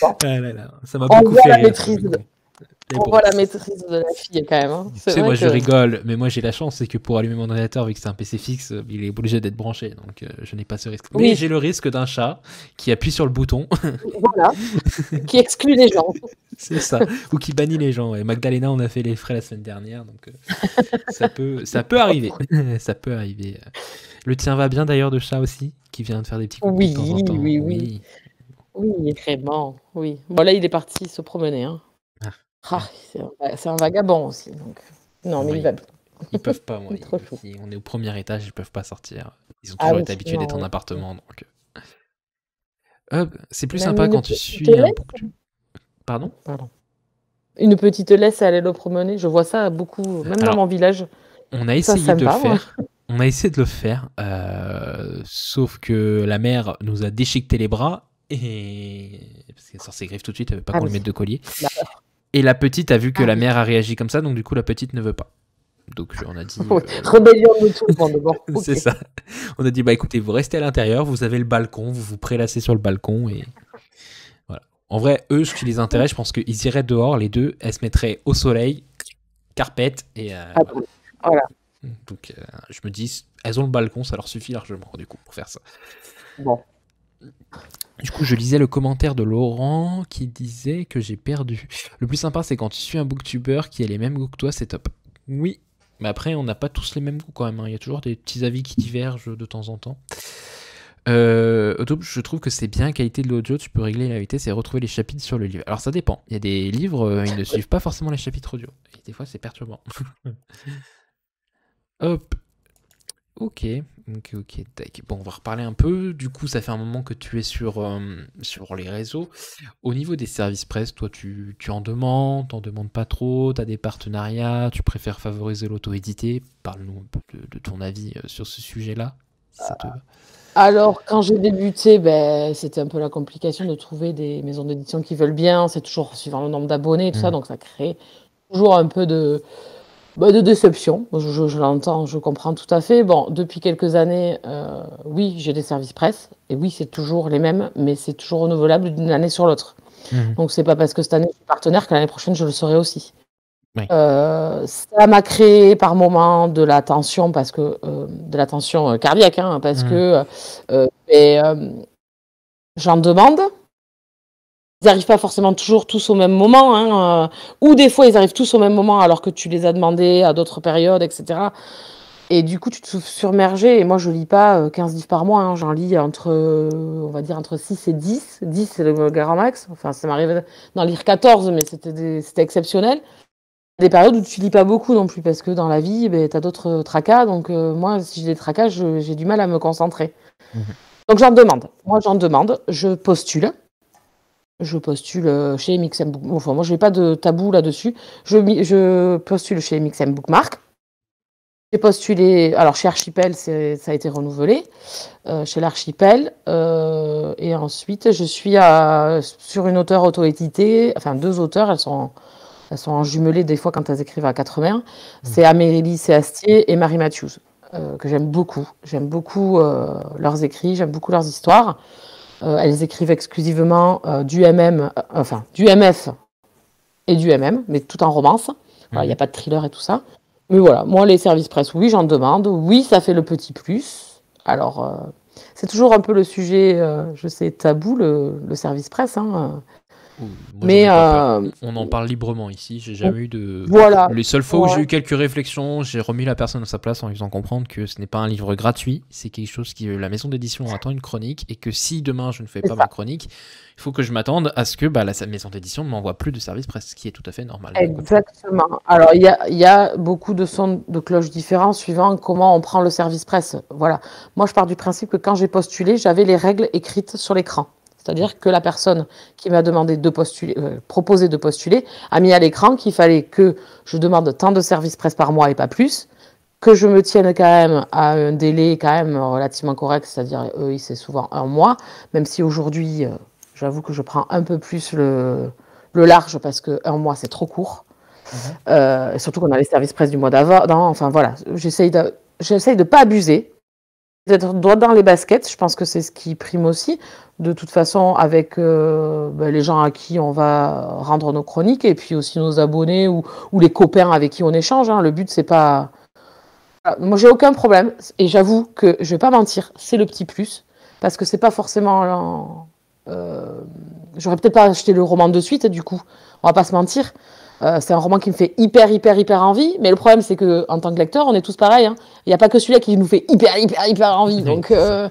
Bon, Ah là là. Ça m'a on beaucoup voit fait la rire. Ça m'a maîtrise. beaucoup- Mais On bon, voit la maîtrise de la fille quand même. Hein. tu C'est sais, moi vrai je que. rigole, mais moi j'ai la chance, c'est que pour allumer mon ordinateur, vu que c'est un PC fixe, il est obligé d'être branché, donc je n'ai pas ce risque. Mais Oui, j'ai le risque d'un chat qui appuie sur le bouton, voilà. Qui exclut les gens. c'est ça, ou qui bannit les gens. Et Magdalena, on a fait les frais la semaine dernière, donc ça peut arriver. Ça peut arriver. Le tien va bien d'ailleurs de chat aussi, qui vient de faire des petits coucous de temps en Oui, temps. oui, oui. Oui. Oui, vraiment. Oui. Bon, là, il est parti se promener. Hein. Ah, Ah, c'est un vagabond aussi. Donc. Non, mais il oui. va bien. Ils peuvent pas, moi. Il est trop chou. On est au premier étage, ils peuvent pas sortir. Ils ont Ah toujours oui, été habitués non, d'être en oui. appartement, donc. Hop, c'est plus Même sympa une quand tu petite suis un laisse. booktube. Pardon? Pardon. Une petite laisse à aller le promener. Je vois ça beaucoup, même dans Alors, mon village. on a Ça, essayé de le sympa, moi. faire. On a essayé de le faire, sauf que la mère nous a déchiqueté les bras et parce qu'elle sort ses griffes tout de suite, elle veut pas Ah qu'on oui. le mette de collier. Bah, Et la petite a vu que ah la oui. mère a réagi comme ça, donc du coup la petite ne veut pas. Donc on a dit, Oui. Rébellion de tout le monde. Bon, ok. c'est ça. On a dit bah écoutez, vous restez à l'intérieur, vous avez le balcon, vous vous prélassez sur le balcon et voilà. En vrai, eux, ce qui les intéresse, je pense qu'ils iraient dehors, les deux, elles se mettraient au soleil, carpette et Ah voilà. bon. Voilà. Donc je me dis, elles ont le balcon, ça leur suffit largement du coup pour faire ça. Bon. Du coup, je lisais le commentaire de Laurent qui disait que j'ai perdu. Le plus sympa, c'est quand tu suis un booktuber qui a les mêmes goûts que toi, c'est top. Oui, mais après, on n'a pas tous les mêmes goûts quand même. Hein. Il y a toujours des petits avis qui divergent de temps en temps. Je trouve que c'est bien, qualité de l'audio, tu peux régler la vitesse et retrouver les chapitres sur le livre. Alors ça dépend. Il y a des livres, ils ne suivent pas forcément les chapitres audio. Et des fois, c'est perturbant. Hop. Ok, tac. Bon, on va reparler un peu. Du coup, ça fait un moment que tu es sur les réseaux. Au niveau des services presse, toi, tu en demandes, t'en demandes pas trop, t'as des partenariats, tu préfères favoriser l'auto-édité. Parle-nous un peu de ton avis sur ce sujet-là, si ça te va. Alors, quand j'ai débuté, ben, c'était un peu la complication de trouver des maisons d'édition qui veulent bien. C'est toujours suivant le nombre d'abonnés et tout ça, Mm. donc ça crée toujours un peu de déception. Je l'entends, je comprends tout à fait. Bon, depuis quelques années, oui, j'ai des services presse, et oui, c'est toujours les mêmes, mais c'est toujours renouvelable d'une année sur l'autre. Mhm. Donc, c'est pas parce que cette année je suis partenaire que l'année prochaine je le serai aussi. Oui. Ça m'a créé par moments de la tension parce que de la tension cardiaque, hein, parce Mhm. que j'en demande. Ils n'arrivent pas forcément toujours tous au même moment, hein, ou des fois ils arrivent tous au même moment alors que tu les as demandés à d'autres périodes, etc. Et du coup, tu te trouves submergé. Et moi, je lis pas 15 livres par mois, hein. J'en lis entre, on va dire, entre 6 et 10. 10, c'est le grand max. Enfin, ça m'arrive d'en lire 14, mais c'était exceptionnel. Des périodes où tu lis pas beaucoup non plus, parce que dans la vie, ben, tu as d'autres tracas. Donc, moi, si j'ai des tracas, j'ai du mal à me concentrer. Mhm. Donc, j'en demande. Moi, j'en demande. Je postule. Je postule chez MXM Book. Enfin, moi, je n'ai pas de tabou là-dessus. Je postule chez MXM Bookmark. J'ai postulé, alors chez Archipel, ça a été renouvelé, chez l'Archipel. Et ensuite, je suis sur une auteure auto-éditée, enfin 2 auteurs, elles sont jumelées des fois quand elles écrivent à 4 mains. C'est Amélie Séastier et Marie Matthews, que j'aime beaucoup. J'aime beaucoup leurs écrits, j'aime beaucoup leurs histoires. Elles écrivent exclusivement du MM, enfin du MF et du MM, mais tout en romance. Voilà, il n'y a Mhm. pas de thriller et tout ça. Mais voilà, moi, les services presse, oui, j'en demande. Oui, ça fait le petit plus. Alors, c'est toujours un peu le sujet, je sais, tabou, le service presse, hein. Ouh, moi, j'en Mais ai pas peur. On en parle librement ici. J'ai jamais eu de. voilà. Les seules fois où j'ai Ouais, eu quelques réflexions, j'ai remis la personne à sa place en lui faisant comprendre que ce n'est pas un livre gratuit. C'est quelque chose qui. La maison d'édition attend une chronique et que si demain je ne fais c'est pas ma ça. chronique, il faut que je m'attende à ce que la maison d'édition ne m'envoie plus de service presse, ce qui est tout à fait normal de mon côté. Exactement. Alors, il y a beaucoup de sons de cloche différents suivant comment on prend le service presse. Voilà. Moi, je pars du principe que quand j'ai postulé, j'avais les règles écrites sur l'écran. C'est-à-dire que la personne qui m'a demandé de postuler, proposé de postuler, a mis à l'écran qu'il fallait que je demande tant de services presse par mois et pas plus, que je me tienne quand même à un délai quand même relativement correct, c'est-à-dire eux, c'est souvent un mois, même si aujourd'hui, j'avoue que je prends un peu plus le large parce que un mois, c'est trop court. Mhm. Surtout qu'on a les services presse du mois d'avant. Enfin voilà, j'essaye de pas abuser, d'être droit dans les baskets. Je pense que c'est ce qui prime aussi. De toute façon, avec les gens à qui on va rendre nos chroniques et puis aussi nos abonnés ou les copains avec qui on échange, hein. Le but, c'est pas. Voilà, moi, j'ai aucun problème. Et j'avoue que je vais pas mentir, c'est le petit plus. Parce que c'est pas forcément. J'aurais peut-être pas acheté le roman de suite, du coup. On va pas se mentir. C'est un roman qui me fait hyper, hyper, hyper envie. Mais le problème, c'est que en tant que lecteur, on est tous pareils, hein. Il n'y a pas que celui-là qui nous fait hyper, hyper, hyper envie. Oui, Donc, c'est ça.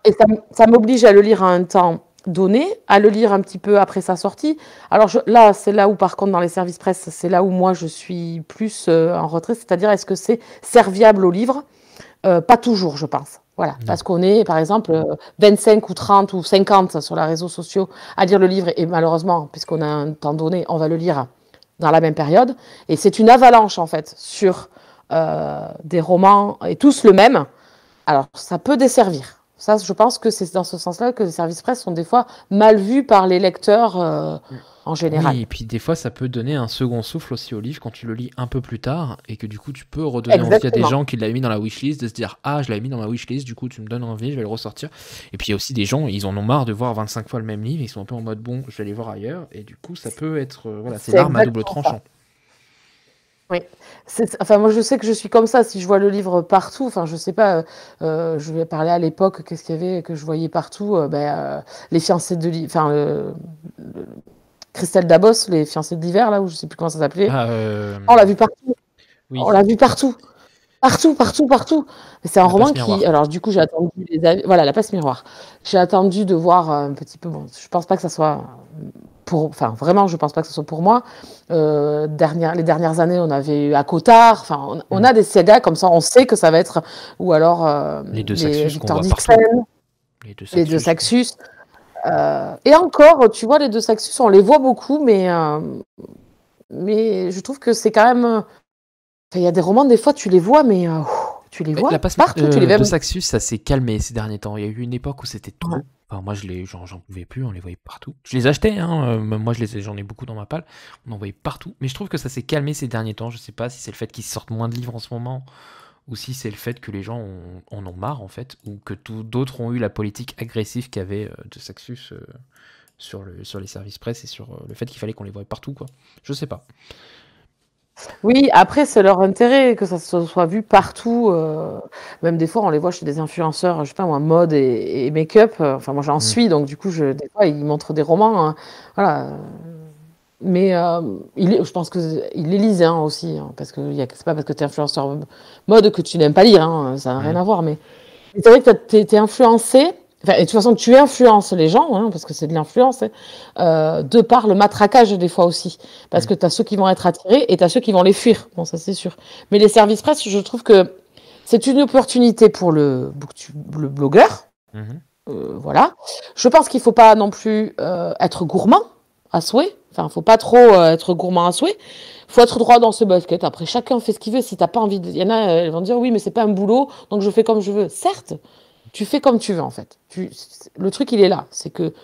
et ça m'oblige à le lire à un temps donné, à le lire un petit peu après sa sortie. Alors là, c'est là où, par contre, dans les services presse, c'est là où moi, je suis plus en retrait. C'est-à-dire, est-ce que c'est serviable au livre? Pas toujours, je pense. Voilà, Non. parce qu'on est, par exemple, 25 ou 30 ou 50 sur les réseaux sociaux à lire le livre, et malheureusement, puisqu'on a un temps donné, on va le lire dans la même période. Et c'est une avalanche, en fait, sur des romans, et tous le même. Alors, ça peut desservir. Ça, je pense que c'est dans ce sens-là que les services presse sont des fois mal vus par les lecteurs en général. Oui, et puis des fois, ça peut donner un second souffle aussi au livre quand tu le lis un peu plus tard et que du coup, tu peux redonner envie à des Exactement. gens qui l'avaient mis dans la wishlist de se dire ah, je l'avais mis dans ma wishlist, du coup, tu me donnes envie, je vais le ressortir. Et puis il y a aussi des gens, ils en ont marre de voir 25 fois le même livre, ils sont un peu en mode bon, je vais aller voir ailleurs et du coup, ça peut être voilà, c'est C'est l'arme à double exactement ça. tranchant. Oui. Enfin, moi, je sais que je suis comme ça. Si je vois le livre partout, enfin, je sais pas, je vais parler à l'époque, qu'est-ce qu'il y avait que je voyais partout? Les fiancés de l'hiver, enfin, Christelle Dabos, les fiancés de l'hiver, là, où je sais plus comment ça s'appelait. Ah, On l'a vu partout. On oui, l'a vu partout. Partout, partout, partout. Mais c'est un la roman passe qui. miroir. Alors, du coup, j'ai attendu voilà, la passe miroir. J'ai attendu de voir un petit peu. Bon, je pense pas que ça soit enfin, vraiment, je pense pas que ce soit pour moi. Les dernières années, on avait eu Cotard. Enfin, on Hmm. a des sagas comme ça, on sait que ça va être. Ou alors Les deux les Saxus qu'on Victor voit partout. Dixon, Les deux les deux Saxus. Saxus. Et encore, tu vois, les deux Saxus, on les voit beaucoup, mais je trouve que c'est quand même. Enfin, il y a des romans, des fois, tu les vois, mais Tu les Ouais, vois la passe partout, tu les de vois. Saxus, ça s'est calmé ces derniers temps. Il y a eu une époque où c'était Ouais. trop. Enfin, moi, j'en pouvais plus, on les voyait partout. Je les achetais, hein, même moi, j'en ai beaucoup dans ma palle. On en voyait partout. Mais je trouve que ça s'est calmé ces derniers temps. Je sais pas si c'est le fait qu'ils sortent moins de livres en ce moment, ou si c'est le fait que les gens en ont marre, en fait, ou que d'autres ont eu la politique agressive qu'avait de Saxus sur les services presse et sur le fait qu'il fallait qu'on les voie partout, quoi. Je sais pas. Oui, après, c'est leur intérêt que ça soit vu partout. Même des fois, on les voit chez des influenceurs, je sais pas moi, mode et make-up. Enfin, moi, j'en Mm. suis, donc du coup, des fois, ils montrent des romans. Hein, voilà. Mais je pense qu'ils les lisent hein, aussi, hein, parce que c'est pas parce que tu es influenceur mode que tu n'aimes pas lire, hein, ça n'a rien Mm. à voir. Mais c'est vrai que tu es influencé, enfin, et de toute façon, tu influences les gens, hein, parce que c'est de l'influence, hein, de par le matraquage des fois aussi. Parce Mm. que tu as ceux qui vont être attirés et tu as ceux qui vont les fuir. Bon, ça c'est sûr. Mais les services presse, je trouve que c'est une opportunité pour le blogueur. Mhm. Voilà. Je pense qu'il ne faut pas non plus être gourmand à souhait. Enfin, il ne faut pas trop être gourmand à souhait. Il faut être droit dans ce basket. Après, chacun fait ce qu'il veut. Si tu n'as pas envie de... Il y en a, elles vont dire, oui, mais c'est pas un boulot, donc je fais comme je veux. Certes, tu fais comme tu veux, en fait. Le truc, il est là. C'est que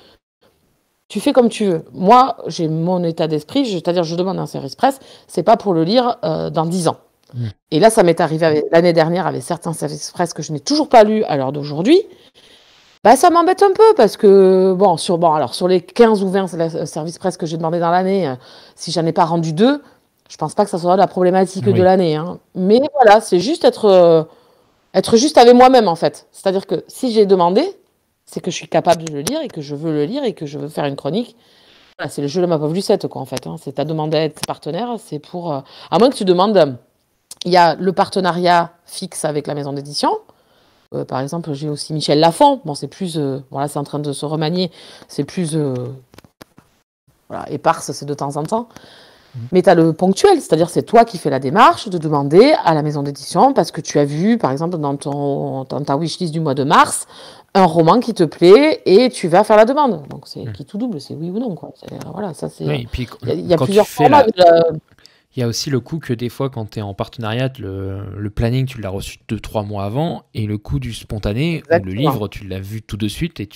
tu fais comme tu veux. Moi, j'ai mon état d'esprit, c'est-à-dire je demande un service presse, c'est pas pour le lire dans 10 ans. Mm. Et là, ça m'est arrivé l'année dernière avec certains services presse que je n'ai toujours pas lus à l'heure d'aujourd'hui. Bah, ça m'embête un peu parce que, alors sur les 15 ou 20 services presse que j'ai demandé dans l'année, si j'en ai pas rendu 2, je pense pas que ça soit la problématique de Oui. l'année. Hein. Mais voilà, c'est juste être juste avec moi-même en fait. C'est-à-dire que si j'ai demandé, c'est que je suis capable de le lire et que je veux le lire et que je veux faire une chronique. Voilà, c'est le jeu de ma pauvre Lucette, quoi, en fait. Hein. C'est ta demande à être partenaire, c'est pour. À moins que tu demandes. Il y a le partenariat fixe avec la maison d'édition. Par exemple, j'ai aussi Michel Lafon. Bon, c'est plus. Voilà, c'est en train de se remanier. C'est plus. Voilà, éparse, c'est de temps en temps. Mais tu as le ponctuel, c'est-à-dire c'est toi qui fais la démarche de demander à la maison d'édition parce que tu as vu, par exemple, dans ta wishlist du mois de mars, un roman qui te plaît et tu vas faire la demande. Donc c'est qui tout double, c'est oui ou non. Quoi. Voilà, ça c'est. Oui, et puis Il y a quand tu plusieurs fais formats. il y a aussi le coup que des fois, quand tu es en partenariat, le planning, tu l'as reçu 2-3 mois avant, et le coup du spontané, où le Exactement. livre, tu l'as vu tout de suite, et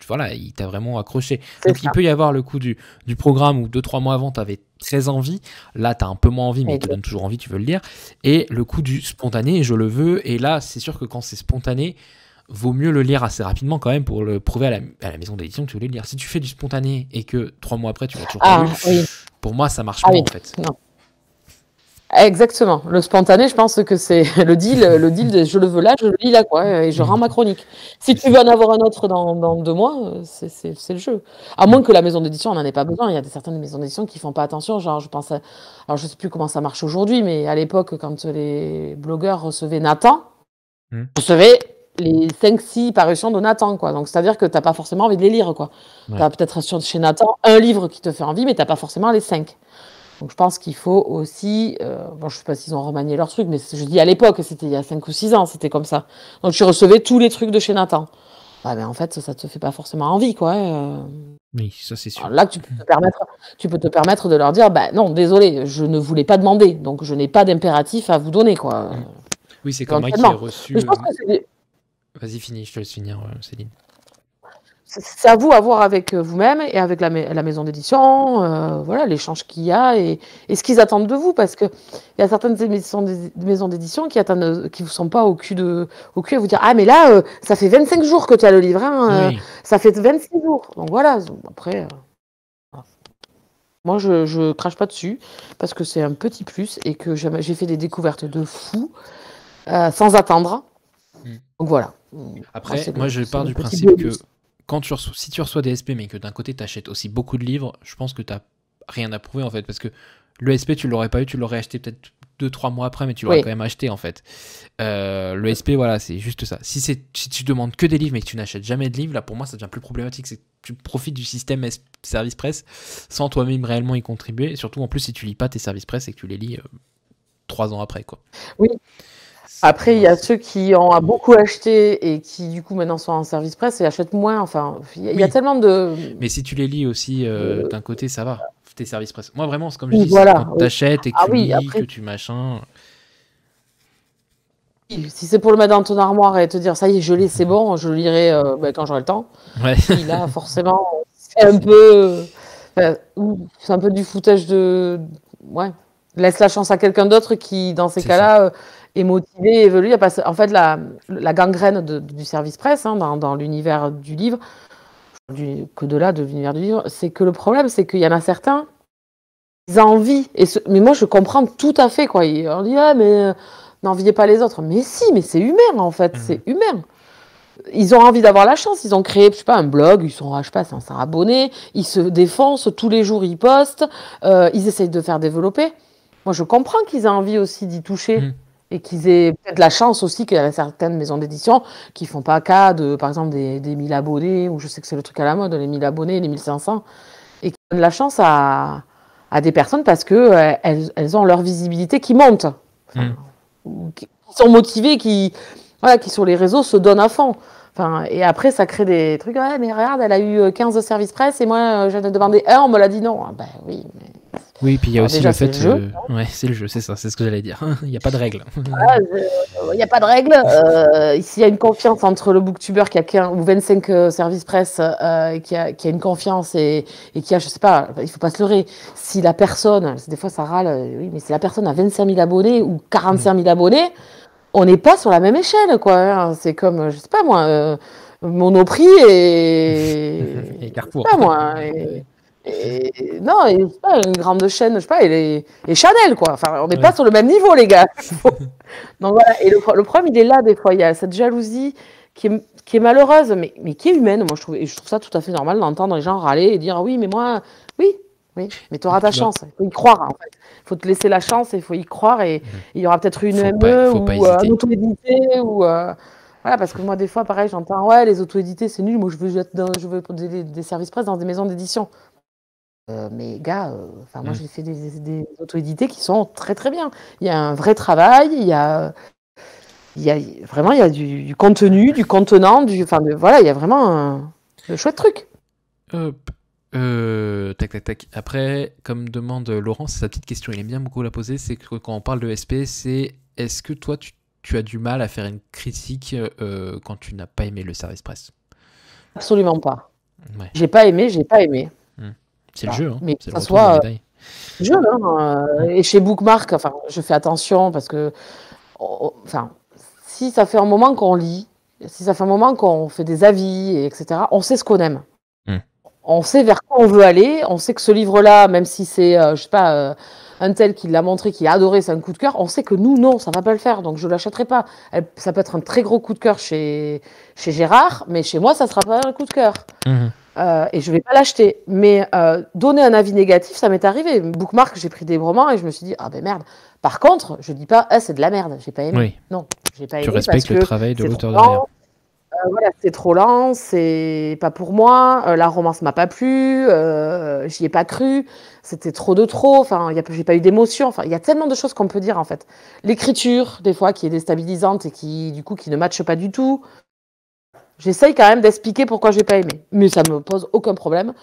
voilà, il t'a vraiment accroché. C'est Donc il ça. peut y avoir le coup du programme où 2-3 mois avant, tu avais très envie. Là, tu as un peu moins envie, mais il te donne toujours envie, tu veux le lire. Et le coup du spontané, je le veux. Et là, c'est sûr que quand c'est spontané, vaut mieux le lire assez rapidement quand même pour le prouver à la maison d'édition que tu voulais le lire. Si tu fais du spontané et que 3 mois après, tu l'as toujours pas lu, Oui. pour moi, ça marche Ah moins oui. en fait. Non. Exactement. Le spontané, je pense que c'est le deal de je le veux là, je le lis là, quoi, et je rends ma chronique. Si tu veux en avoir un autre dans 2 mois, c'est le jeu. À moins que la maison d'édition n'en ait pas besoin. Il y a certaines maisons d'édition qui font pas attention. Genre, je pense alors je sais plus comment ça marche aujourd'hui, mais à l'époque, quand les blogueurs recevaient Nathan, recevaient les 5-6 parutions de Nathan, quoi. Donc, c'est-à-dire que t'as pas forcément envie de les lire, quoi. Ouais. Tu as peut-être chez Nathan un livre qui te fait envie, mais t'as pas forcément les 5. Donc je pense qu'il faut aussi, bon je sais pas s'ils ont remanié leur truc, mais je dis à l'époque, c'était il y a 5 ou 6 ans, c'était comme ça. Donc tu recevais tous les trucs de chez Nathan. Ah mais en fait ça te fait pas forcément envie quoi. Oui, ça c'est sûr. Là tu peux te permettre de leur dire, bah non désolé, je ne voulais pas demander, donc je n'ai pas d'impératif à vous donner quoi. Oui c'est comme moi qui ai reçu. Mais je pense que Vas-y finis, je te laisse finir Céline. c'est à vous à voir avec vous-même et avec la maison d'édition, voilà l'échange qu'il y a et ce qu'ils attendent de vous, parce que il y a certaines maisons d'édition qui attendent, qui vous sont pas au cul à vous dire ah mais là ça fait 25 jours que tu as le livre, hein, Oui. ça fait 26 jours, donc voilà après. Moi je crache pas dessus parce que c'est un petit plus et que j'ai fait des découvertes de fou sans attendre, donc voilà. Après moi je pars du principe que si tu reçois des SP mais que d'un côté tu achètes aussi beaucoup de livres, je pense que tu n'as rien à prouver en fait, parce que le SP tu l'aurais pas eu, tu l'aurais acheté peut-être 2-3 mois après, mais tu l'aurais quand même acheté en fait. Le SP voilà, c'est juste ça. Si tu demandes que des livres mais que tu n'achètes jamais de livres, là pour moi ça devient plus problématique, c'est que tu profites du système service presse sans toi-même réellement y contribuer, et surtout en plus si tu lis pas tes services presse et que tu les lis 3 ans après quoi. Oui. Après, il y a ceux qui ont beaucoup acheté et qui, du coup, maintenant sont en service presse et achètent moins. Enfin, il y a tellement de... Mais si tu les lis aussi d'un côté, ça va. Tes services presse. Moi, vraiment, c'est comme je dis, voilà, quand tu achètes et que tu lis, après... que tu machin... Si c'est pour le mettre dans ton armoire et te dire ça y est, je l'ai, c'est bon, je le lirai quand j'aurai le temps. Ouais. Puis là, forcément, c'est un peu, c'est un peu du foutage de, ouais. Laisse la chance à quelqu'un d'autre qui, dans ces C'est ça. cas-là, est motivé, évolue. En fait, la gangrène du service presse, hein, dans l'univers du livre, qu'au-delà de l'univers du livre, c'est que le problème, c'est qu'il y en a certains, ils ont envie. Mais moi, je comprends tout à fait, quoi. On dit, ah, mais n'enviez pas les autres. Mais si, mais c'est humain, en fait. C'est humain. Ils ont envie d'avoir la chance. Ils ont créé, je sais pas, un blog. Ils sont, je sais pas, 500 abonnés. Ils se défoncent. Tous les jours, ils postent. Ils essayent de faire développer. Moi, je comprends qu'ils aient envie aussi d'y toucher. Et qu'ils aient peut-être la chance aussi qu'il y a certaines maisons d'édition qui font pas cas de, par exemple, des 1000 abonnés, ou je sais que c'est le truc à la mode, les 1000 abonnés, les 1500, et qui donnent la chance à des personnes parce que elles ont leur visibilité qui monte. Enfin, qui sont motivées, qui sur les réseaux se donnent à fond. Enfin, et après, ça crée des trucs. Ouais, mais regarde, elle a eu 15 services presse et moi, j'en ai demandé un, on me l'a dit non. Ah, ben oui, mais... Oui, puis il y a aussi déjà, le fait. le jeu. Ouais, c'est le jeu, c'est ça, c'est ce que j'allais dire. Il n'y a pas de règle. Il n'y a pas de règle. S'il y a une confiance entre le booktuber qui a 15 ou 25 services presse, qui a une confiance et qui a, je sais pas, il faut pas se leurrer. Si la personne, des fois ça râle, oui, mais si la personne a 25 000 abonnés ou 45 000 abonnés, on n'est pas sur la même échelle, quoi. Hein. C'est comme, je sais pas moi, Monoprix Et Carrefour. Je sais pas moi. Non, et, c'est pas une grande chaîne, je sais pas, et Chanel, quoi. Enfin, on n'est pas sur le même niveau, les gars. Donc voilà, et le problème, il est là, des fois. Il y a cette jalousie qui est malheureuse, mais qui est humaine, moi, je trouve. Et je trouve ça tout à fait normal d'entendre les gens râler et dire, oui, mais moi, oui, mais tu auras ta chance. Il faut y croire, en fait. Il faut te laisser la chance et il faut y croire. Et il y aura peut-être une ME ou un auto-édité ou... Voilà, parce que moi, des fois, pareil, j'entends, ouais, les auto-édités, c'est nul. Moi, je veux des services presse dans des maisons d'édition. Mais gars, moi j'ai fait des auto-édités qui sont très très bien. Il y a un vrai travail, il y a vraiment il y a du contenu, du contenant, voilà, il y a vraiment de chouettes trucs. Hop. Tac. Après, comme demande Laurent, c'est sa petite question, il aime bien beaucoup la poser, c'est que quand on parle de SP, c'est est-ce que toi tu as du mal à faire une critique quand tu n'as pas aimé le service presse? Absolument pas. Ouais. J'ai pas aimé. C'est le jeu, hein. Mais c'est que ça soit jeu, hein. Et chez Bookmark, je fais attention parce que, si ça fait un moment qu'on lit, si ça fait un moment qu'on fait des avis, etc., on sait ce qu'on aime. On sait vers quoi on veut aller. On sait que ce livre-là, même si c'est, je sais pas, un tel qui l'a montré, qui a adoré, c'est un coup de cœur, on sait que nous, non, ça va pas le faire. Donc je l'achèterai pas. Ça peut être un très gros coup de cœur chez Gérard, mais chez moi, ça sera pas un coup de cœur. Et je vais pas l'acheter. Mais donner un avis négatif, ça m'est arrivé. Bookmark, j'ai pris des romans et je me suis dit, ah ben merde. Par contre, je dis pas, c'est de la merde, j'ai pas aimé. Oui. Non, j'ai pas aimé. Tu respectes le travail de l'auteur derrière. Voilà, c'est trop lent, c'est pas pour moi. La romance m'a pas plu, j'y ai pas cru. C'était trop de trop. Enfin, j'ai pas eu d'émotion. Enfin, il y a tellement de choses qu'on peut dire en fait. L'écriture, des fois, qui est déstabilisante et qui, du coup, qui ne matche pas du tout. J'essaye quand même d'expliquer pourquoi j'ai pas aimé, mais ça me pose aucun problème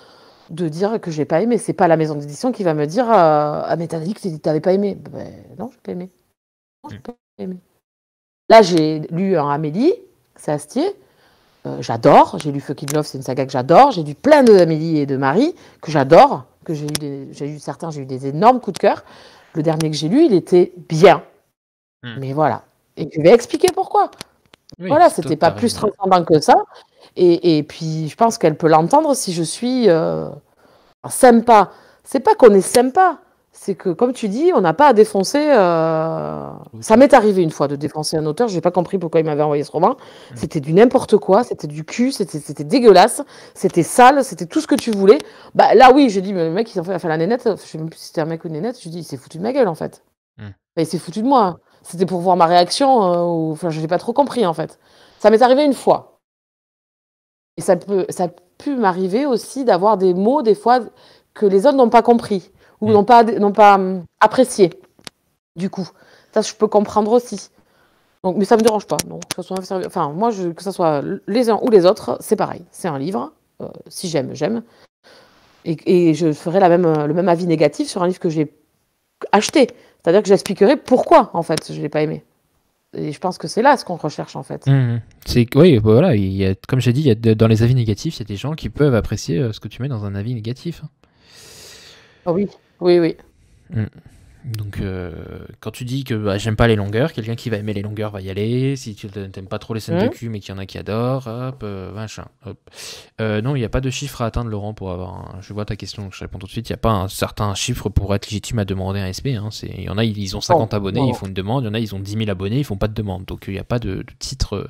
de dire que j'ai pas aimé. C'est pas la maison d'édition qui va me dire ah mais t'as dit que t'avais pas aimé. Ben, non, j'ai pas aimé. Non, j'ai pas aimé. Là, j'ai lu un Amélie, c'est Astier. J'adore. J'ai lu Fucking Love, c'est une saga que j'adore. J'ai lu plein d'Amélie et de Marie que j'adore. Que j'ai eu certains, j'ai eu des énormes coups de cœur. Le dernier que j'ai lu, il était bien. Mais voilà. Et je vais expliquer pourquoi. Oui, voilà, c'était pas plus transcendant que ça. Et puis, je pense qu'elle peut l'entendre si je suis sympa. C'est pas qu'on est sympa, c'est que, comme tu dis, on n'a pas à défoncer. Ça m'est arrivé une fois de défoncer un auteur, j'ai pas compris pourquoi il m'avait envoyé ce roman. C'était du n'importe quoi, c'était du cul, c'était dégueulasse, c'était sale, c'était tout ce que tu voulais. Bah là, oui, j'ai dit, mais le mec, il a fait la nénette, je sais même plus si c'était un mec ou une nénette, je dis, il s'est foutu de ma gueule, en fait. Il s'est foutu de moi. C'était pour voir ma réaction, enfin, je n'ai pas trop compris, en fait. Ça m'est arrivé une fois. Et ça a pu m'arriver aussi d'avoir des mots, des fois, que les autres n'ont pas compris, ou n'ont pas apprécié, du coup. Ça, je peux comprendre aussi. Donc, mais ça ne me dérange pas, non. Que ça soit enfin, moi, que ce soit les uns ou les autres, c'est pareil. C'est un livre. Si j'aime, j'aime. Et je ferai le même avis négatif sur un livre que j'ai acheté. C'est-à-dire que j'expliquerai pourquoi, en fait, je ne l'ai pas aimé. Et je pense que c'est là ce qu'on recherche, en fait. Oui, voilà, comme j'ai dit, dans les avis négatifs, il y a des gens qui peuvent apprécier ce que tu mets dans un avis négatif. Ah oui, oui, oui. Donc, quand tu dis que j'aime pas les longueurs, quelqu'un qui va aimer les longueurs va y aller. Si tu n'aimes pas trop les scènes de cul, mais qu'il y en a qui adorent, hop, machin, hop. Non, il n'y a pas de chiffre à atteindre, Laurent, pour avoir. Je vois ta question, donc je réponds tout de suite. Il n'y a pas un certain chiffre pour être légitime à demander un SP. Il y en a, ils ont 50 abonnés, ils font une demande. Il y en a, ils ont 10 000 abonnés, ils font pas de demande. Donc, il n'y a pas de titre.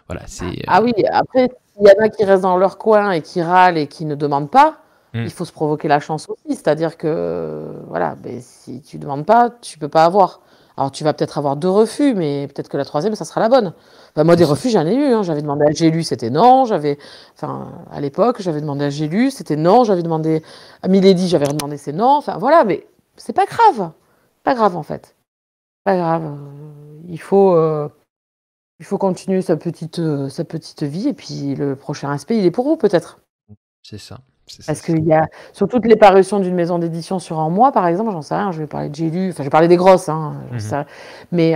Voilà, c'est. Ah oui, après, s'il y en a qui restent dans leur coin et qui râlent et qui ne demandent pas, il faut se provoquer la chance aussi. C'est-à-dire que, voilà, si tu demandes pas, tu peux pas avoir. Alors, tu vas peut-être avoir 2 refus, mais peut-être que la 3e, ça sera la bonne. Moi, des refus, j'en ai eu. Hein. J'avais demandé à Gélu, c'était non. À l'époque, j'avais demandé à Gélu, c'était non. J'avais demandé à Milady, j'avais demandé, c'est non. Enfin, voilà, mais c'est pas grave. Pas grave, en fait. Pas grave. Il faut continuer sa petite vie, et puis le prochain respect, il est pour vous, peut-être. C'est ça. Parce qu'il y a, sur toutes les parutions d'une maison d'édition sur un mois, par exemple, j'en sais rien, je vais parler de Gélu, je vais parler des grosses, hein, mais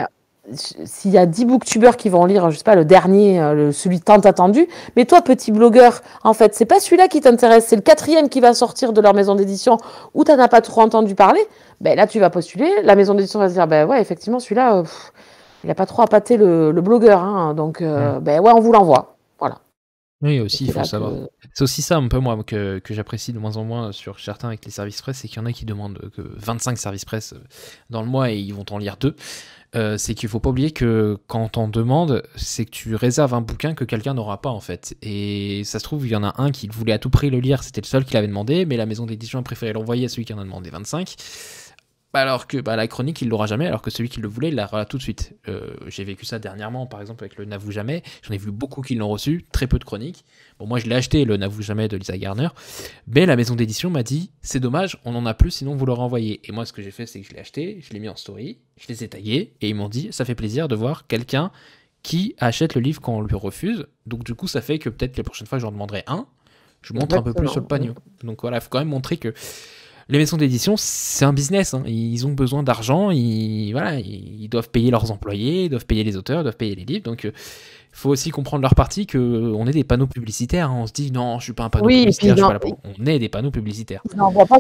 s'il y a 10 booktubeurs qui vont lire, je sais pas, le dernier, celui tant attendu, mais toi, petit blogueur, en fait, c'est pas celui-là qui t'intéresse, c'est le 4e qui va sortir de leur maison d'édition où t'en as pas trop entendu parler, là, tu vas postuler, la maison d'édition va se dire, ouais, effectivement, celui-là, il a pas trop appâté le blogueur, hein, donc, ouais, on vous l'envoie. Voilà. Oui, aussi, il faut savoir. C'est aussi ça, un peu, moi, que j'apprécie de moins en moins sur certains avec les services presse, c'est qu'il y en a qui demandent que 25 services presse dans le mois et ils vont t'en lire 2. C'est qu'il faut pas oublier que quand on demande, c'est que tu réserves un bouquin que quelqu'un n'aura pas, en fait. Et ça se trouve, il y en a un qui voulait à tout prix le lire, c'était le seul qui l'avait demandé, mais la maison d'édition a préféré l'envoyer à celui qui en a demandé 25. Alors que la chronique, il l'aura jamais, alors que celui qui le voulait, il l'aura tout de suite. J'ai vécu ça dernièrement, par exemple, avec le N'avoue jamais. J'en ai vu beaucoup qui l'ont reçu, très peu de chroniques. Bon, moi, je l'ai acheté, le N'avoue jamais de Lisa Garner. Mais la maison d'édition m'a dit, c'est dommage, on en a plus, sinon vous le renvoyez. Et moi, ce que j'ai fait, c'est que je l'ai acheté, je l'ai mis en story, je les ai tagués, et ils m'ont dit, ça fait plaisir de voir quelqu'un qui achète le livre quand on lui refuse. Donc, du coup, ça fait que peut-être que la prochaine fois, j'en demanderai un. Je montre un peu plus sur le panier. Donc voilà, il faut quand même montrer que les maisons d'édition, c'est un business. Hein. Ils ont besoin d'argent. Ils doivent payer leurs employés, ils doivent payer les auteurs, ils doivent payer les livres. Donc, il faut aussi comprendre leur partie qu'on est des panneaux publicitaires. Hein. On se dit, non, je ne suis pas un panneau publicitaire. On est des panneaux publicitaires. Ils n'envoient pas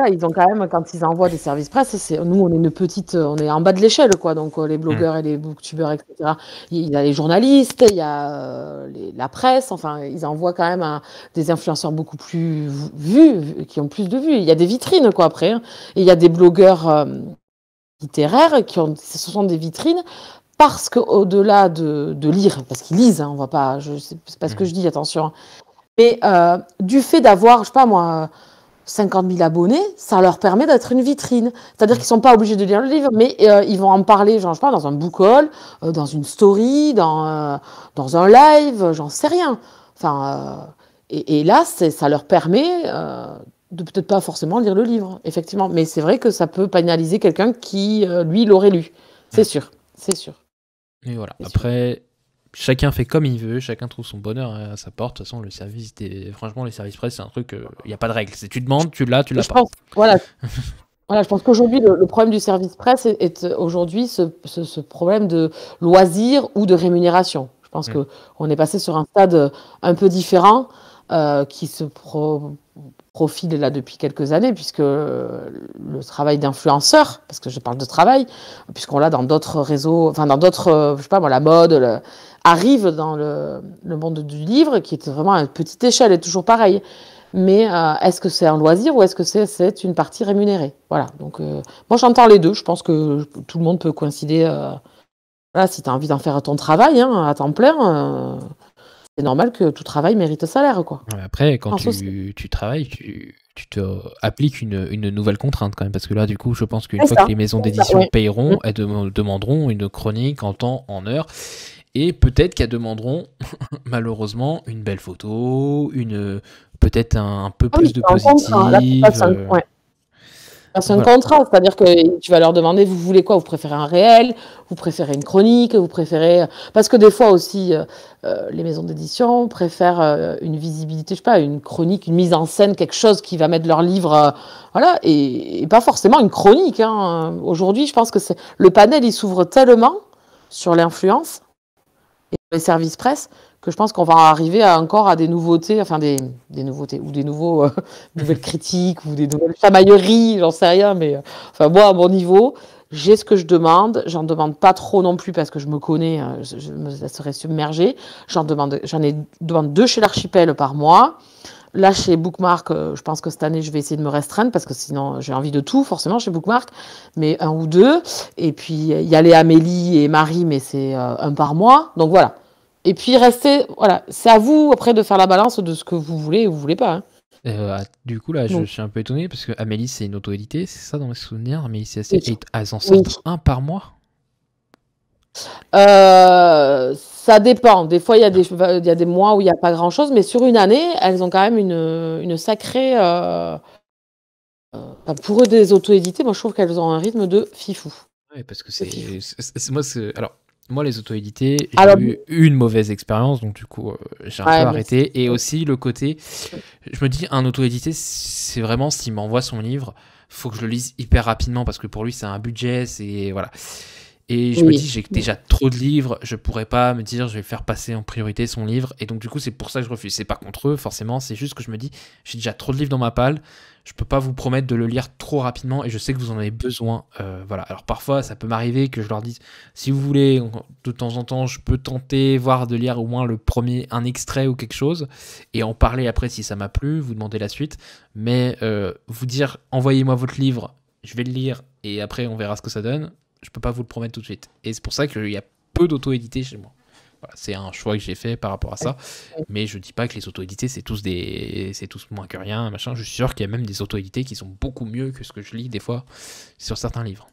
ils ont quand même, quand ils envoient des services presse, nous, on est une petite, on est en bas de l'échelle, quoi. Donc, les blogueurs et les booktubeurs, etc. Il y a les journalistes, il y a la presse. Enfin, ils envoient quand même des influenceurs beaucoup plus vus, qui ont plus de vues. Il y a des vitrines, quoi, après. Hein. Et il y a des blogueurs littéraires ce sont des vitrines. Parce qu'au-delà de lire, parce qu'ils lisent, hein, on va pas, c'est pas ce que je dis, attention. Mais du fait d'avoir, je sais pas moi, 50 000 abonnés, ça leur permet d'être une vitrine. C'est-à-dire qu'ils sont pas obligés de lire le livre, mais ils vont en parler, genre, je sais pas, dans un book haul, dans une story, dans un live, j'en sais rien. Enfin, et là, ça leur permet de peut-être pas forcément lire le livre, effectivement. Mais c'est vrai que ça peut pénaliser quelqu'un qui, lui, l'aurait lu. C'est sûr, c'est sûr. Et voilà. Après, chacun fait comme il veut, chacun trouve son bonheur à sa porte. De toute façon, franchement, les services presse, c'est un truc, il n'y a pas de règle. Si tu demandes, tu l'as pas. Voilà, je pense qu'aujourd'hui, le problème du service presse est aujourd'hui ce problème de loisir ou de rémunération. Je pense qu'on est passé sur un stade un peu différent qui se profile là depuis quelques années, puisque le travail d'influenceur, parce que je parle de travail, puisqu'on l'a dans d'autres réseaux, enfin dans d'autres, je sais pas moi, la mode, arrive dans le monde du livre, qui est vraiment à petite échelle et toujours pareil. Mais est-ce que c'est un loisir ou est-ce que c'est une partie rémunérée? Voilà, donc moi j'entends les deux, je pense que tout le monde peut coïncider. Voilà, si tu as envie d'en faire ton travail à temps plein, c'est normal que tout travail mérite salaire, quoi. Après, quand tu travailles, tu te appliques une nouvelle contrainte quand même, parce que là, du coup, je pense qu'une fois que les maisons d'édition payeront, elles demanderont une chronique en temps, en heure, et peut-être qu'elles demanderont, malheureusement, une belle photo, peut-être un peu plus de positif. C'est un contrat, c'est-à-dire que tu vas leur demander, vous voulez quoi? Vous préférez un réel? Vous préférez une chronique? Vous préférez... Parce que des fois aussi, les maisons d'édition préfèrent une visibilité, je sais pas, une chronique, une mise en scène, quelque chose qui va mettre leur livre... voilà, et pas forcément une chronique. Hein. Aujourd'hui, je pense que le panel, il s'ouvre tellement sur l'influence et les services presse, que je pense qu'on va arriver encore à des nouveautés, enfin des nouveautés, ou des nouvelles critiques, ou des nouvelles chamailleries, j'en sais rien, mais enfin moi, à mon niveau, j'ai ce que je demande, j'en demande pas trop non plus parce que je me connais, je me laisserai submerger, demande 2 chez l'Archipel par mois. Là, chez Bookmark, je pense que cette année, je vais essayer de me restreindre parce que sinon, j'ai envie de tout, forcément, chez Bookmark, mais 1 ou 2. Et puis, il y a les Amélie et Marie, mais c'est 1 par mois. Donc voilà. Et puis, voilà, c'est à vous après de faire la balance de ce que vous voulez ou vous voulez pas. Du coup, là, je Donc, suis un peu étonné parce que Amélie, c'est une auto-édité, c'est ça dans mes souvenirs? Amélie CAC, oui. et elles en Oui. sortent 1 par mois? Ça dépend. Des fois, il y a des mois où il n'y a pas grand-chose, mais sur une année, elles ont quand même une sacrée. Pour eux, des auto-édités, moi, je trouve qu'elles ont un rythme de fifou. Ouais, parce que De fifou. Alors, moi, les auto-édités, j'ai Alors, eu une mauvaise expérience, donc du coup, j'ai un peu ouais, mais arrêté. Et aussi, le côté, je me dis, un auto-édité, c'est vraiment, s'il m'envoie son livre, faut que je le lise hyper rapidement, parce que pour lui, c'est un budget, c'est... Voilà. Et je me dis, oui. j'ai déjà trop de livres, je pourrais pas me dire, je vais faire passer en priorité son livre. Et donc, du coup, c'est pour ça que je refuse. C'est pas contre eux, forcément, c'est juste que je me dis, j'ai déjà trop de livres dans ma palle, je peux pas vous promettre de le lire trop rapidement et je sais que vous en avez besoin. Voilà. Alors, parfois, ça peut m'arriver que je leur dise, si vous voulez, de temps en temps, je peux tenter, voir de lire au moins un extrait ou quelque chose et en parler après si ça m'a plu, vous demander la suite. Mais vous dire, envoyez-moi votre livre, je vais le lire et après, on verra ce que ça donne. Je peux pas vous le promettre tout de suite. Et c'est pour ça qu'il y a peu d'auto-édités chez moi. Voilà, c'est un choix que j'ai fait par rapport à ça. Mais je dis pas que les auto-édités, c'est tous moins que rien, machin. Je suis sûr qu'il y a même des auto-édités qui sont beaucoup mieux que ce que je lis des fois sur certains livres.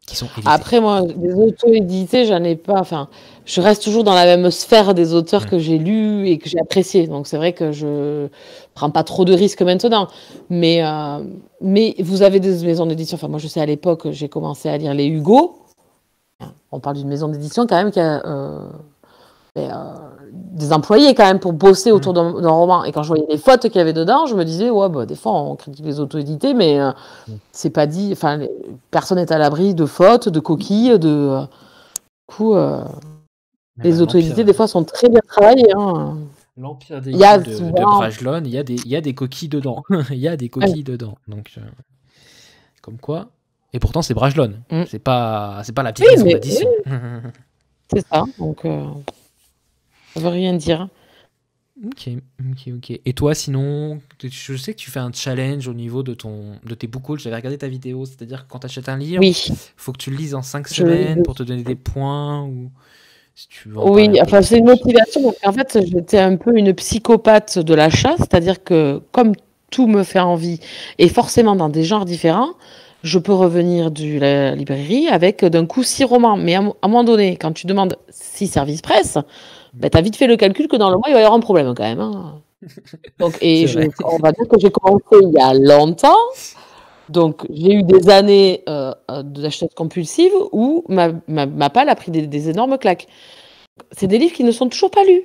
Qui sont édités. Après, moi, des auto-édités, j'en ai pas. Enfin, je reste toujours dans la même sphère des auteurs que j'ai lus et que j'ai appréciés. Donc, c'est vrai que je prends pas trop de risques maintenant. Mais vous avez des maisons d'édition. Enfin, moi, je sais, à l'époque, j'ai commencé à lire les Hugo. On parle d'une maison d'édition quand même qui a des employés quand même pour bosser autour d'un roman. Et quand je voyais les fautes qu'il y avait dedans, je me disais, ouais, bah, des fois, on critique les auto-édités, mais c'est pas dit. Enfin, personne n'est à l'abri de fautes, de coquilles, de. Du coup, les auto-édités, des fois, sont très bien travaillées. Hein. L'Empire des Guildes de Brajlon, il y a des coquilles dedans. Il y a des coquilles dedans. Donc, comme quoi. Et pourtant, c'est Brajlon. C'est pas la petite maison d'édition. C'est ça. Donc, ça veut rien dire. Ok. Et toi, sinon, je sais que tu fais un challenge au niveau de tes book hauls. J'avais regardé ta vidéo, c'est-à-dire que quand tu achètes un livre, faut que tu le lises en 5 semaines pour te donner des points ou si tu veux. Oui, enfin c'est une motivation. Donc, en fait, j'étais un peu une psychopathe de l'achat, c'est-à-dire que comme tout me fait envie et forcément dans des genres différents, je peux revenir de la librairie avec d'un coup 6 romans. Mais à un moment donné, quand tu demandes 6 services presse, ben, tu as vite fait le calcul que dans le mois, il va y avoir un problème quand même. Hein. Donc, on va dire que j'ai commencé il y a longtemps. Donc, j'ai eu des années d'achat compulsive où ma palle a pris des énormes claques. C'est des livres qui ne sont toujours pas lus.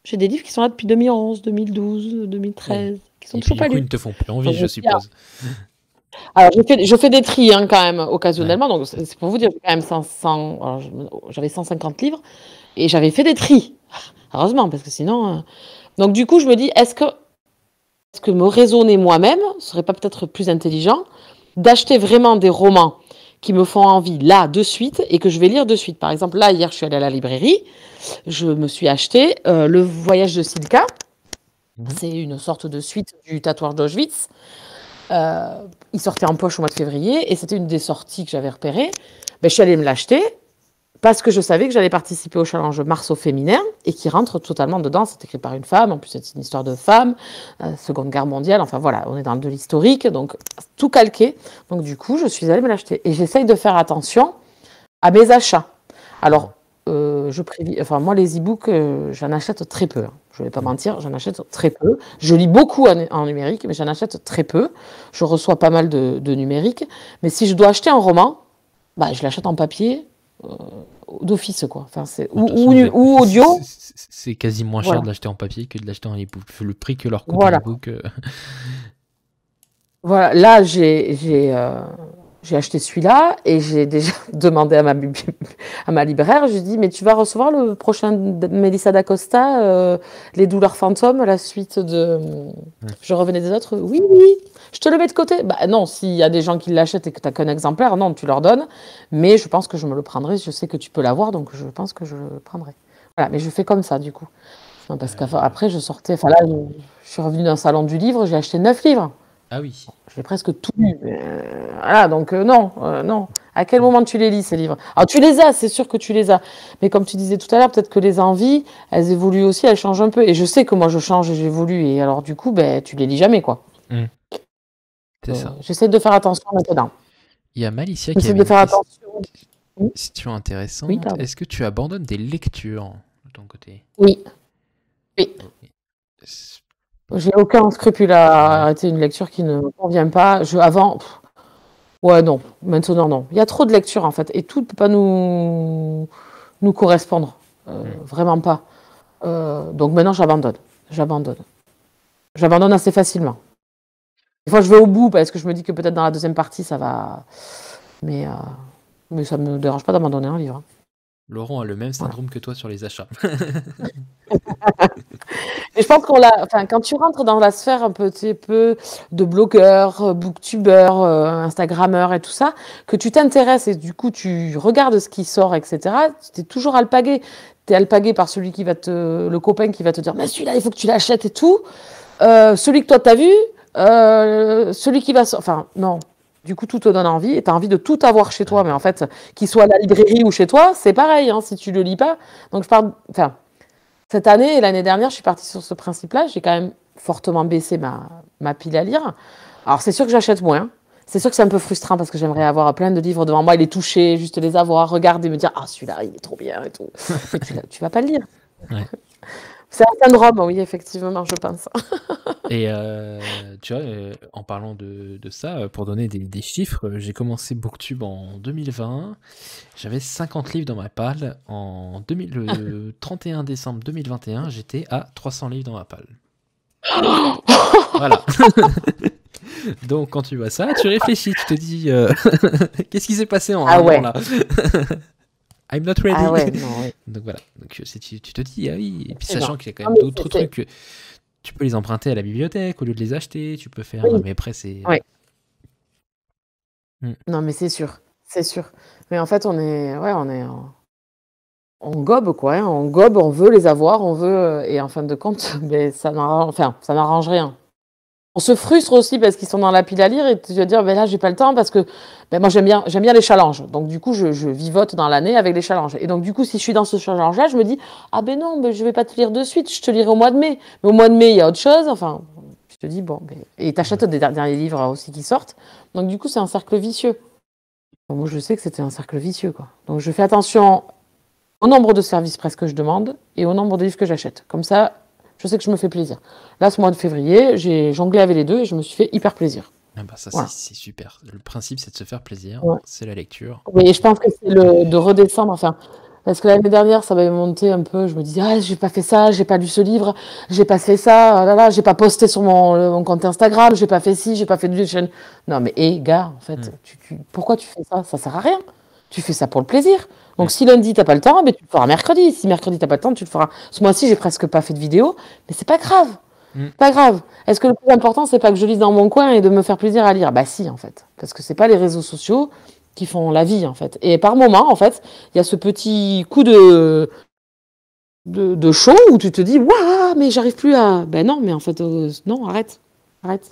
J'ai des livres qui sont là depuis 2011, 2012, 2013, qui sont toujours pas lus. Ils ne te font plus envie, je suppose. Alors, je fais des tris hein, quand même, occasionnellement. Donc, c'est pour vous dire, j'ai quand même j'avais 150 livres et j'avais fait des tris. Heureusement, parce que sinon... Donc, du coup, je me dis, est-ce que me raisonner moi-même serait pas peut-être plus intelligent d'acheter vraiment des romans qui me font envie là, de suite, et que je vais lire de suite. Par exemple, là, hier, je suis allée à la librairie, je me suis acheté Le Voyage de Silka. C'est une sorte de suite du Tatouage d'Auschwitz. Il sortait en poche au mois de février, et c'était une des sorties que j'avais repérées. Ben, je suis allée me l'acheter, parce que je savais que j'allais participer au challenge Mars au féminin, et qui rentre totalement dedans. C'est écrit par une femme, en plus c'est une histoire de femme, Seconde Guerre mondiale, enfin voilà, on est dans de l'historique, donc tout calqué. Donc du coup, je suis allée me l'acheter. Et j'essaye de faire attention à mes achats. Alors, moi les e-books, j'en achète très peu. Hein. Je ne vais pas mentir, j'en achète très peu. Je lis beaucoup en numérique, mais j'en achète très peu. Je reçois pas mal de numérique. Mais si je dois acheter un roman, bah, je l'achète en papier, d'office quoi. Enfin, ou audio. C'est quasi moins cher de l'acheter en papier que de l'acheter en e-book. Le prix que leur coûte en e-book. Voilà, là j'ai J'ai acheté celui-là et j'ai déjà demandé à ma libraire, je lui ai dit, mais tu vas recevoir le prochain de Mélissa d'Acosta, Les douleurs fantômes, la suite de Je revenais des autres. Oui, oui, je te le mets de côté. Bah non, s'il y a des gens qui l'achètent et que tu n'as qu'un exemplaire, non, tu leur donnes. Mais je pense que je me le prendrai. Je sais que tu peux l'avoir, donc je pense que je le prendrai. Voilà, mais je fais comme ça, du coup. Non, parce qu'après, je sortais. Enfin là, je suis revenue d'un salon du livre, j'ai acheté 9 livres. Ah oui. J'ai presque tout lu. Voilà, donc non, non. À quel moment tu les lis, ces livres? Alors tu les as, c'est sûr que tu les as. Mais comme tu disais tout à l'heure, peut-être que les envies, elles évoluent aussi, elles changent un peu. Et je sais que moi, je change et j'évolue. Et alors du coup, ben, tu les lis jamais, quoi. C'est ça. J'essaie de faire attention maintenant. Il y a Malicia qui J'essaie avait de une faire attention. question intéressante. Oui, pardon. Est-ce que tu abandonnes des lectures de ton côté? Oui. Oui. J'ai aucun scrupule à arrêter une lecture qui ne me convient pas. Avant, ouais, non. Maintenant, non. Il y a trop de lectures, en fait. Et tout ne peut pas nous correspondre. Vraiment pas. Donc maintenant, j'abandonne. J'abandonne assez facilement. Des fois, je vais au bout parce que je me dis que peut-être dans la deuxième partie, ça va. Mais ça ne me dérange pas d'abandonner un livre. Laurent a le même syndrome que toi sur les achats. Et je pense quand tu rentres dans la sphère un petit peu de blogueurs, booktubeurs, instagrammeurs et tout ça, que tu t'intéresses et du coup tu regardes ce qui sort, etc., tu es toujours alpagué. Tu es alpagué par le copain qui va te dire, mais celui-là, il faut que tu l'achètes et tout. Celui que toi, tu as vu, celui qui va... Enfin, non. Du coup, tout te donne envie et tu as envie de tout avoir chez toi. Mais en fait, qu'il soit à la librairie ou chez toi, c'est pareil, hein, si tu le lis pas. Donc, cette année et l'année dernière, je suis partie sur ce principe-là. J'ai quand même fortement baissé ma pile à lire. Alors, c'est sûr que j'achète moins. C'est sûr que c'est un peu frustrant parce que j'aimerais avoir plein de livres devant moi et les toucher, juste les avoir, regarder, me dire, ah, celui-là, il est trop bien et tout. Mais tu vas pas le lire. Ouais. C'est un syndrome, oui, effectivement, je pense. Et tu vois, en parlant de ça, pour donner des chiffres, j'ai commencé Booktube en 2020. J'avais 50 livres dans ma palle. Le 31 décembre 2021, j'étais à 300 livres dans ma palle. Voilà. Donc quand tu vois ça, tu réfléchis, tu te dis qu'est-ce qui s'est passé en un an là? I'm not ready. Ah ouais, non, ouais. Donc voilà. Donc tu te dis ah oui. Et puis sachant qu'il y a quand même d'autres trucs. Tu peux les emprunter à la bibliothèque au lieu de les acheter. Tu peux faire. Oui. Mais après c'est. Ouais. Non mais c'est sûr, c'est sûr. Mais en fait on gobe quoi. Hein. On gobe, on veut les avoir, on veut et en fin de compte, mais ça n'arrange rien. On se frustre aussi parce qu'ils sont dans la pile à lire et tu vas dire ben là j'ai pas le temps parce que moi j'aime bien les challenges. Donc du coup je vivote dans l'année avec les challenges. Et donc du coup si je suis dans ce challenge là, je me dis ah ben non, je vais pas te lire de suite, je te lirai au mois de mai. Mais au mois de mai, il y a autre chose, enfin je te dis bon et t'achètes des derniers livres aussi qui sortent. Donc du coup c'est un cercle vicieux. Donc, moi je sais que c'était un cercle vicieux quoi. Donc je fais attention au nombre de services presque que je demande et au nombre de livres que j'achète. Comme ça je sais que je me fais plaisir. Là, ce mois de février, j'ai jonglé avec les deux et je me suis fait hyper plaisir. Ah bah ça, voilà. c'est super. Le principe, c'est de se faire plaisir. C'est la lecture. Oui, et je pense que c'est de redescendre. Enfin, parce que l'année dernière, ça m'avait monté un peu. Je me disais, ah, j'ai pas fait ça, j'ai pas lu ce livre, j'ai pas fait ça, là, j'ai pas posté sur mon compte Instagram, j'ai pas fait ci, j'ai pas fait de chaîne. Non, mais gars, en fait, pourquoi tu fais ça? Ça sert à rien. Tu fais ça pour le plaisir. Donc si lundi t'as pas le temps, tu le feras mercredi. Si mercredi t'as pas le temps, tu le feras. Ce mois-ci j'ai presque pas fait de vidéo, mais c'est pas grave. Pas grave. Est-ce que le plus important c'est pas que je lise dans mon coin et de me faire plaisir à lire? Bah si en fait, parce que c'est pas les réseaux sociaux qui font la vie en fait. Et par moment en fait, il y a ce petit coup de chaud où tu te dis waouh mais j'arrive plus à. Ben non mais en fait non arrête.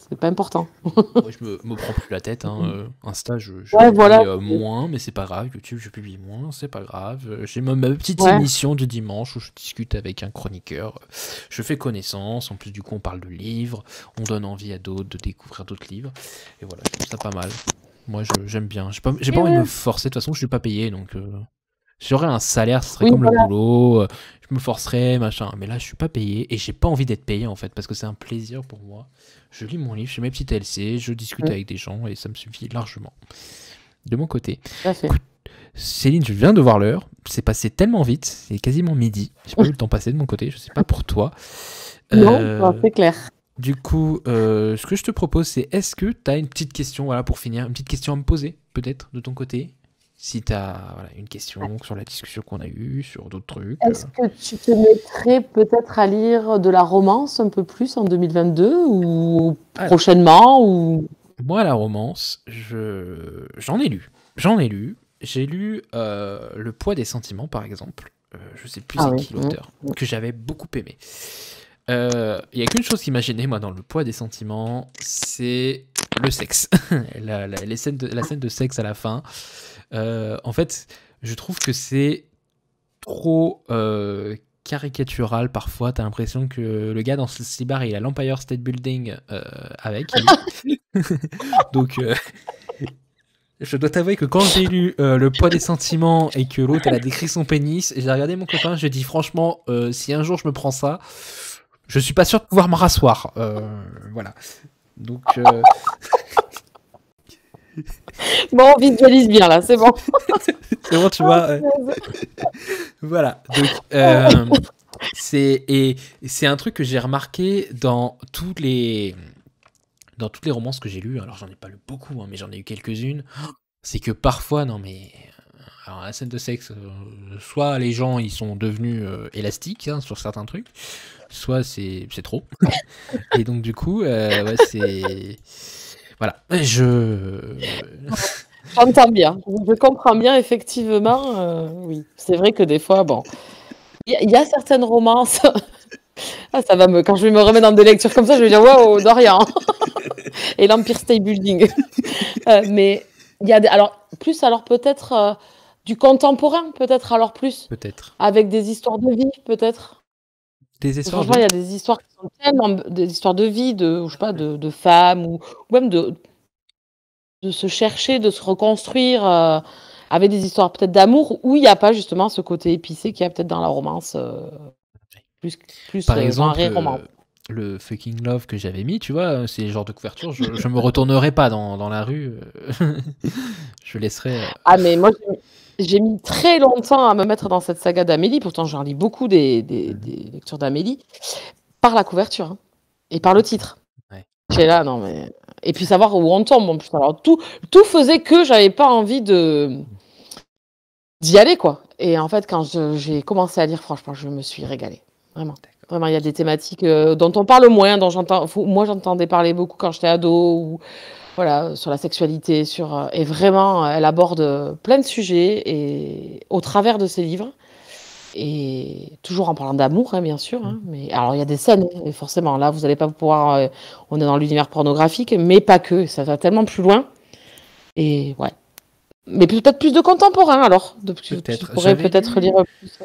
C'est pas important. Moi, je me prends plus la tête. Hein. Insta, je publie moins, mais c'est pas grave. YouTube, je publie moins, c'est pas grave. J'ai ma petite émission du dimanche où je discute avec un chroniqueur. Je fais connaissance. En plus, du coup, on parle de livres. On donne envie à d'autres de découvrir d'autres livres. Et voilà, je trouve ça pas mal. Moi, j'aime bien. J'ai pas envie de me forcer. De toute façon, je suis pas payé, donc... Si j'aurais un salaire, ce serait comme le boulot, je me forcerais, machin. Mais là, je suis pas payé et j'ai pas envie d'être payé en fait parce que c'est un plaisir pour moi. Je lis mon livre, je fais mes petites LC, je discute avec des gens et ça me suffit largement. De mon côté. Écoute, Céline, je viens de voir l'heure. C'est passé tellement vite, c'est quasiment midi. J'ai pas vu le temps passer de mon côté, je sais pas pour toi. Non, c'est clair. Du coup, ce que je te propose, c'est est-ce que tu as une petite question pour finir, une petite question à me poser? peut-être, de ton côté? Si tu as une question sur la discussion qu'on a eue, sur d'autres trucs. Est-ce que tu te mettrais peut-être à lire de la romance un peu plus en 2022 ou Alors, prochainement ou... moi, la romance, j'en ai lu. J'en ai lu. J'ai lu Le poids des sentiments, par exemple. Je sais plus Ah c'est oui. qui l'auteur, que j'avais beaucoup aimé. Il y a qu'une chose qui m'a gêné, moi, dans Le poids des sentiments, c'est le sexe. La scène de sexe à la fin. En fait, je trouve que c'est trop caricatural parfois. T'as l'impression que le gars dans ce slibard, il a l'Empire State Building avec lui. Donc, je dois t'avouer que quand j'ai lu Le poids des sentiments et que l'autre, elle a décrit son pénis, j'ai regardé mon copain, j'ai dit franchement, si un jour je me prends ça, je suis pas sûr de pouvoir me rasseoir. Voilà. Donc, Bon, on visualise bien là, c'est bon. c'est bon, tu vois. Voilà. Donc, c'est un truc que j'ai remarqué dans toutes les romances que j'ai lues. Alors, j'en ai pas lu beaucoup, hein, mais j'en ai eu quelques-unes. C'est que parfois, non mais. Alors, la scène de sexe, soit les gens ils sont devenus élastiques hein, sur certains trucs, soit c'est trop. Et donc, du coup, ouais, c'est. Voilà. J'entends bien, je comprends bien, effectivement. Oui, c'est vrai que des fois, bon, il y a certaines romances. Ah, ça va quand je vais me remettre dans des lectures comme ça, je vais dire waouh, Dorian et l'Empire State Building. Mais il y a alors peut-être du contemporain, peut-être alors plus, Peut-être. avec des histoires de vie, peut-être. Des histoires Franchement, il y a des histoires qui sont tellement des histoires de vie, je sais pas, de femmes ou même de se chercher, de se reconstruire avec des histoires peut-être d'amour où il n'y a pas justement ce côté épicé qu'il y a peut-être dans la romance, plus Par genré exemple, romance. le fucking love que j'avais mis, tu vois, c'est le genre de couverture, je me retournerai pas dans la rue. Je laisserai. Ah, mais moi, j'ai mis très longtemps à me mettre dans cette saga d'Amélie. Pourtant, j'en lis beaucoup des lectures d'Amélie par la couverture hein, et par le titre. Ouais. J'ai là, non mais. Et puis savoir où on tombe en plus. Alors tout faisait que j'avais pas envie d'y aller quoi. Et en fait, quand j'ai commencé à lire, franchement, je me suis régalée. Vraiment. Vraiment, il y a des thématiques dont on parle moins, moi j'entendais parler beaucoup quand j'étais ado, ou voilà, sur la sexualité, et vraiment, elle aborde plein de sujets et au travers de ses livres. Et toujours en parlant d'amour, hein, bien sûr. Hein, mais alors, il y a des scènes, et forcément. Là, vous n'allez pas pouvoir. On est dans l'univers pornographique, mais pas que. Ça va tellement plus loin. Et ouais. Mais peut-être plus de contemporain, alors. Peut-être. Tu pourrais peut-être lire plus.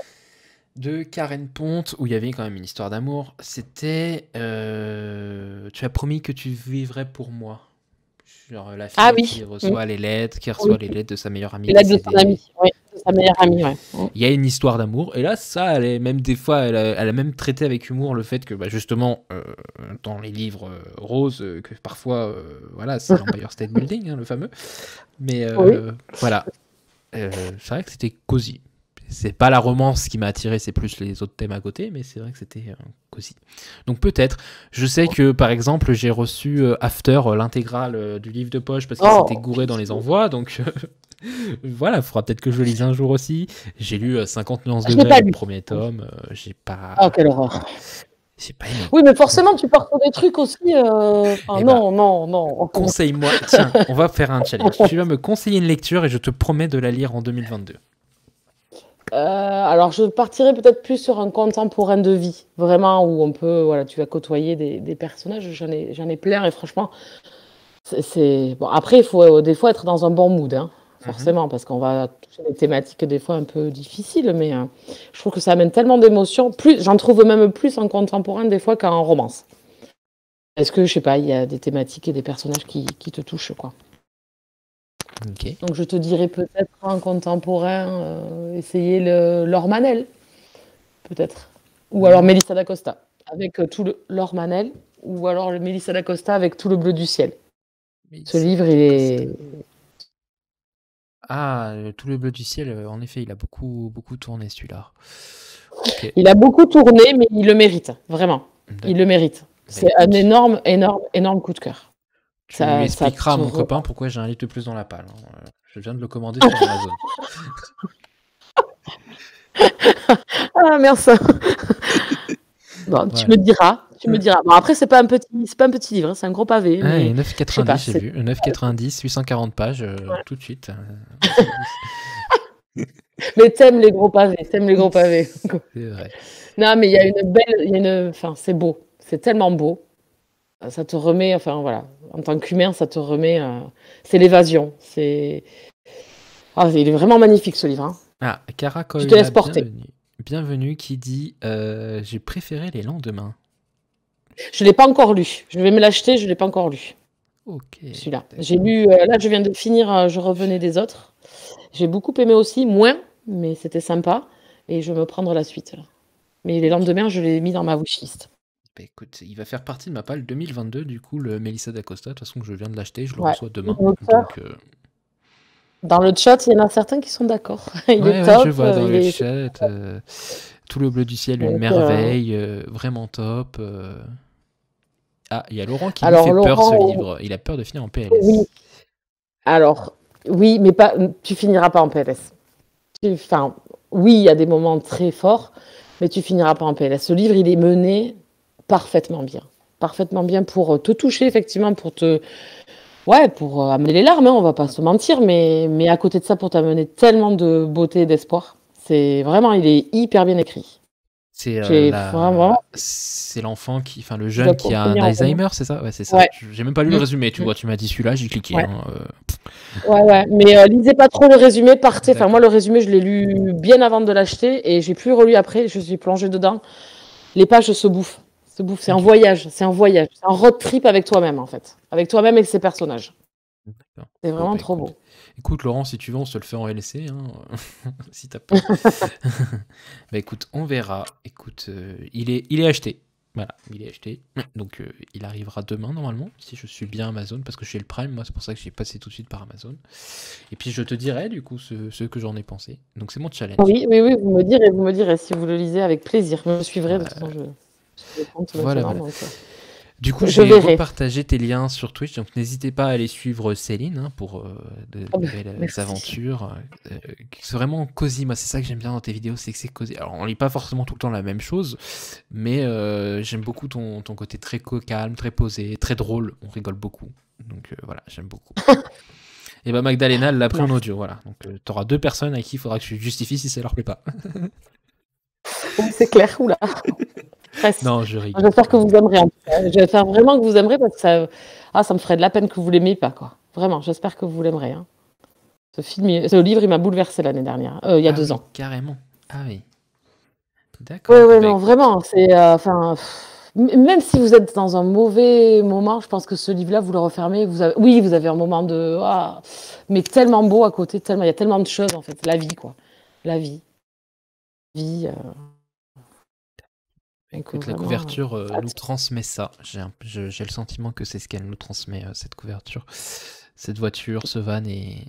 De Karen Ponte, où il y avait quand même une histoire d'amour. C'était. Tu as promis que tu vivrais pour moi. Genre la fille qui reçoit les lettres, les lettres de sa meilleure amie. Les lettres de son amie, oui, de sa meilleure amie, ouais. Il y a une histoire d'amour, et là, ça, elle est même des fois, elle a même traité avec humour le fait que, bah, justement, dans les livres roses, que parfois, voilà, c'est l'Empire State Building, hein, le fameux. Mais voilà, c'est vrai que c'était cosy. C'est pas la romance qui m'a attiré, c'est plus les autres thèmes à côté, mais c'est vrai que c'était cosy. Donc peut-être, je sais que par exemple j'ai reçu After l'intégrale du livre de poche parce qu'il s'était gouré dans les envois, donc voilà, il faudra peut-être que je le lise un jour aussi. J'ai lu 50 nuances de Grey, le premier tome, j'ai pas... Oh, quelle horreur. J'ai pas aimé. Oui, mais forcément, tu pars sur des trucs aussi... non. Conseille-moi, tiens, on va faire un challenge. Tu vas me conseiller une lecture et je te promets de la lire en 2022. Alors, je partirais peut-être plus sur un contemporain de vie, vraiment, où on peut, voilà, tu vas côtoyer des personnages. J'en ai plein, et franchement, bon. Après, il faut des fois être dans un bon mood, hein, forcément, parce qu'on va toucher des thématiques des fois un peu difficiles, mais je trouve que ça amène tellement d'émotions. J'en trouve même plus en contemporain des fois qu'en romance. Est-ce que, je sais pas, il y a des thématiques et des personnages qui te touchent, quoi. Okay. Donc je te dirais peut-être en contemporain, essayer Laure Manel, peut-être. Ou alors Mélissa d'Acosta, avec tout Laure Manel, ou alors Mélissa d'Acosta avec Tout le bleu du ciel. Ce livre, il est... Ah, Tout le bleu du ciel, en effet, il a beaucoup tourné celui-là. Okay. Il a beaucoup tourné, mais il le mérite, vraiment. Il le mérite. C'est un énorme coup de cœur. Tu expliqueras à mon copain pourquoi j'ai un livre de plus dans la palle. Je viens de le commander sur Amazon. Ah merci. Bon, tu me diras. Bon, après, c'est pas un petit livre, hein, c'est un gros pavé, Ah, mais et je sais pas. 9,90, j'ai vu. 9,90, 840 pages, Ouais. tout de suite. Mais t'aimes les gros pavés, C'est vrai. Non, mais enfin, c'est beau, c'est tellement beau. Ça te remet, enfin voilà, en tant qu'humain, ça te remet. C'est l'évasion. Il est vraiment magnifique ce livre, hein. Ah, Cara Tu te laisses Coila, porter. bienvenue, qui dit j'ai préféré les lendemains. Je l'ai pas encore lu. Je vais me l'acheter, je l'ai pas encore lu. Ok. Celui-là. D'accord. J'ai lu, là je viens de finir, je revenais des autres. J'ai beaucoup aimé aussi, moins, mais c'était sympa. Et je vais me prendre la suite, là. Mais les lendemains, je l'ai mis dans ma wishlist. Bah, écoute, il va faire partie de ma palle 2022, du coup, le Melissa d'Acosta. De toute façon, je viens de l'acheter, je le Ouais. reçois demain. L'auteur, Donc, dans le chat, il y en a certains qui sont d'accord. Il est ouais, je top. vois dans le chat. Tout le bleu du ciel, une Donc, merveille, vraiment top. Ah, il y a Laurent qui lui alors fait peur ce Laurent, livre. Il a peur de finir en PLS. oui. Alors, oui, mais pas, tu finiras pas en PLS. Enfin, oui, il y a des moments très forts, mais tu finiras pas en PLS. Ce livre, il est mené parfaitement bien. Parfaitement bien pour te toucher, effectivement, pour amener les larmes, hein, on va pas se mentir, mais à côté de ça, pour t'amener tellement de beauté et d'espoir. C'est vraiment, il est hyper bien écrit. C'est Vraiment, c'est l'enfant qui, enfin le tu dois jeune qui a un comprendre. Alzheimer, c'est ça? Ouais, c'est ça. Ouais. J'ai même pas lu le résumé, tu Mm. vois. Tu m'as dit celui-là, j'ai cliqué. Ouais. Hein, Ouais. Mais lisez pas trop le résumé, partez. Enfin, D'accord. moi, le résumé, je l'ai lu bien avant de l'acheter et j'ai plus relu après. Je suis plongée dedans. Les pages se bouffent. C'est un Ok. voyage. C'est un road trip avec toi-même, en fait. Avec toi-même et ses personnages. D'accord. C'est Bon, vraiment bah, trop écoute. beau. Écoute, Laurent, si tu veux, on se le fait en LC, hein, si t'as pas. Bah écoute, on verra. Écoute, il est acheté. Voilà, il est acheté. Donc il arrivera demain normalement, si je suis bien Amazon, parce que je suis le Prime, moi c'est pour ça que j'ai passé tout de suite par Amazon. Et puis je te dirai du coup ce que j'en ai pensé. Donc c'est mon challenge. Oui, vous me direz si vous le lisez avec plaisir. Je me suivrai, de toute façon, je compte Voilà, maintenant. voilà. Donc, Du coup, je j'ai verrai. repartagé tes liens sur Twitch, donc n'hésitez pas à aller suivre Céline hein, pour de belles Merci. aventures. C'est vraiment cosy, moi c'est ça que j'aime bien dans tes vidéos, c'est que c'est cosy. Alors on lit pas forcément tout le temps la même chose, mais j'aime beaucoup ton côté très calme, très posé, très drôle, on rigole beaucoup. Donc voilà, j'aime beaucoup. Et bah Magdalena, elle l'a pris en audio, voilà. Donc t'auras 2 personnes à qui il faudra que tu justifies si ça leur plaît pas. Oui, c'est clair, oula. Non, je rigole. J'espère que vous aimerez. En tout cas. J'espère vraiment que vous aimerez parce que ça me ferait de la peine que vous l'aimiez pas, quoi. Vraiment, j'espère que vous l'aimerez. Hein. Ce livre, il m'a bouleversé l'année dernière, il y a 2 ans. Carrément. Ah oui. D'accord. Ouais, non, vraiment. C'est, même si vous êtes dans un mauvais moment, je pense que ce livre-là, vous le refermez. Vous avez un moment de, mais tellement beau à côté, il y a tellement de choses en fait. La vie, quoi. La vie. Écoute, la couverture nous transmet ça. J'ai le sentiment que c'est ce qu'elle nous transmet, cette couverture. Cette voiture, ce van et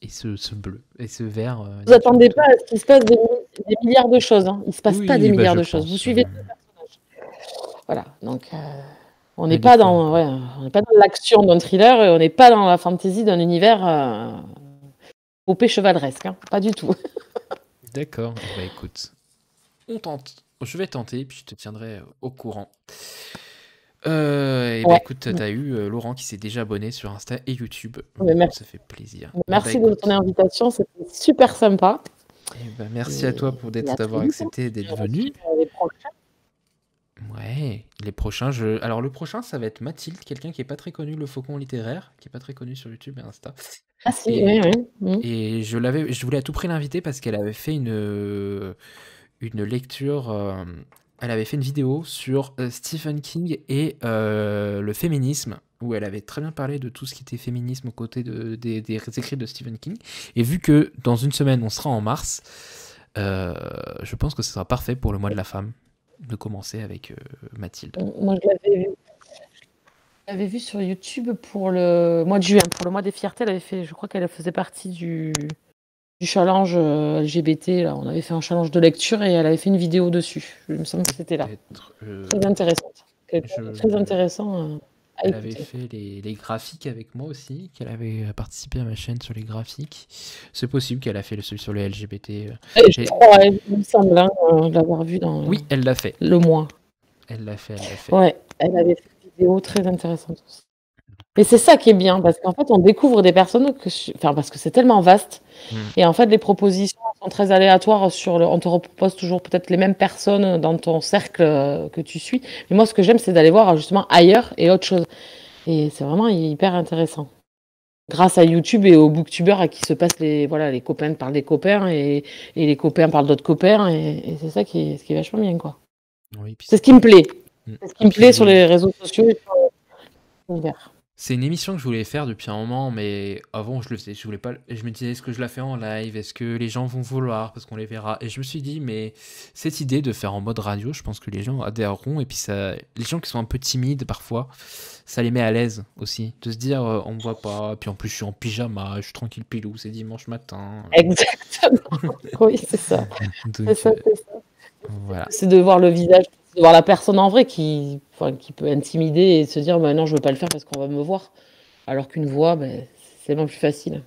ce bleu. Et ce vert. Vous attendez pas à ce qu'il se passe des milliards de choses. Hein. Il ne se passe pas des milliards de choses. Vous suivez les personnages. Voilà. Donc, on n'est pas dans l'action d'un thriller et on n'est pas dans la fantaisie d'un univers épopée chevaleresque. Hein. Pas du tout. D'accord. Bah écoute, on tente. Je vais tenter, puis je te tiendrai au courant. Et bah écoute, t'as eu Laurent qui s'est déjà abonné sur Insta et YouTube. Merci. Ça fait plaisir. Merci de ton invitation, c'était super sympa. Et bah, merci à toi d'avoir accepté d'être venu. Ouais, les prochains, alors le prochain, ça va être Mathilde, quelqu'un qui est pas très connu, le faucon littéraire, qui est pas très connu sur YouTube et Insta. Ah si, oui. Et je voulais à tout prix l'inviter parce qu'elle avait fait une lecture, elle avait fait une vidéo sur Stephen King et le féminisme, où elle avait très bien parlé de tout ce qui était féminisme aux côtés des écrits de Stephen King. Et vu que dans une semaine, on sera en mars, je pense que ce sera parfait pour le mois de la femme de commencer avec Mathilde. Moi, je l'avais vu sur YouTube pour le mois de juin, pour le mois des fiertés. Je crois qu'elle faisait partie du challenge LGBT. Là. On avait fait un challenge de lecture et elle avait fait une vidéo dessus. Il me semble que c'était là. Très intéressante. Très intéressant. à Elle avait écouter. fait les graphiques avec moi aussi, qu'elle avait participé à ma chaîne sur les graphiques. C'est possible qu'elle a fait celui sur les LGBT. Je crois, il me semble, hein, l'avoir vu dans Oui, elle l'a fait. le mois. Elle l'a fait, elle l'a fait. Ouais, elle avait fait une vidéo très intéressante aussi. Et c'est ça qui est bien, parce qu'en fait, on découvre des personnes enfin, parce que c'est tellement vaste. Et en fait, les propositions sont très aléatoires on te propose toujours peut-être les mêmes personnes dans ton cercle que tu suis. Mais moi, ce que j'aime, c'est d'aller voir justement ailleurs et autre chose. Et c'est vraiment hyper intéressant. Grâce à YouTube et aux booktubeurs à qui se passent les copains parlent des copains et les copains parlent d'autres copains. Et c'est ça ce qui est vachement bien, quoi. Oui, puis C'est ce qui me plaît. C'est ce qui et me puis plaît sur les réseaux sociaux et sur l'univers. c'est une émission que je voulais faire depuis un moment, mais avant je le faisais, je voulais pas. Je me disais, est-ce que je la fais en live? Est-ce que les gens vont vouloir? Parce qu'on les verra. Et je me suis dit, mais cette idée de faire en mode radio, je pense que les gens adhéreront. Et puis ça, les gens qui sont un peu timides parfois, ça les met à l'aise aussi. De se dire, on me voit pas. Puis en plus, je suis en pyjama, je suis tranquille pilou, c'est dimanche matin. Exactement. Oui, c'est ça. Donc, C'est ça, c'est ça. voilà. C'est de voir le visage, de voir la personne en vrai qui peut intimider et se dire bah non, je veux pas le faire parce qu'on va me voir. Alors qu'une voix, c'est tellement plus facile.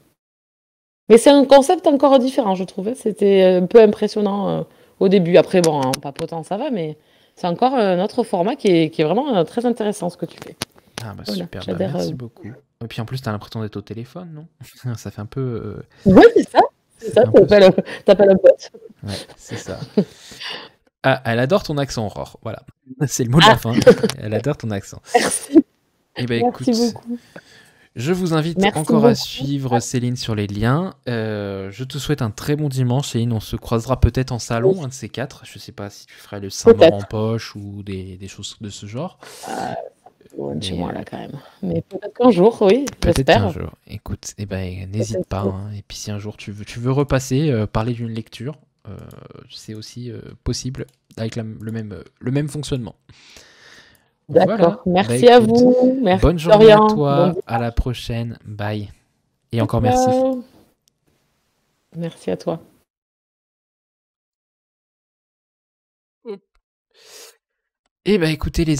Mais c'est un concept encore différent, je trouvais. C'était un peu impressionnant au début. Après, bon, en papotant, ça va, mais c'est encore un autre format qui est vraiment très intéressant ce que tu fais. Ah bah Voilà, super, bah j'adhère. merci beaucoup. Et puis en plus, t'as l'impression d'être au téléphone, non? Ça fait un peu. Oui, c'est ça. C'est ça, un peu- t'appelles un pote. Ouais, c'est ça. Ah, elle adore ton accent, Aurore. Voilà. C'est le mot de la fin. Elle adore ton accent. Merci. Eh ben Merci écoute, beaucoup. je vous invite Merci encore à beaucoup. suivre Céline sur les liens. Je te souhaite un très bon dimanche, Céline. On se croisera peut-être en salon, un de ces quatre. Je sais pas si tu ferais le Saint-Maur en Peut-être. poche ou des choses de ce genre. Loin de chez Mais moi, là, quand même. Mais peut-être qu'un jour, oui, peut-être qu'un j'espère. jour. Écoute, eh ben, n'hésite Peut-être pas, que- hein. Et puis si un jour tu veux repasser, parler d'une lecture, euh, c'est aussi possible avec le même fonctionnement. Voilà. D'accord. Bah Merci à écoute, vous. Merci, bonne journée à Florian. Bon toi. À dimanche. la prochaine. Bye. Et encore merci. Ciao. Merci à toi. Et bah écoutez les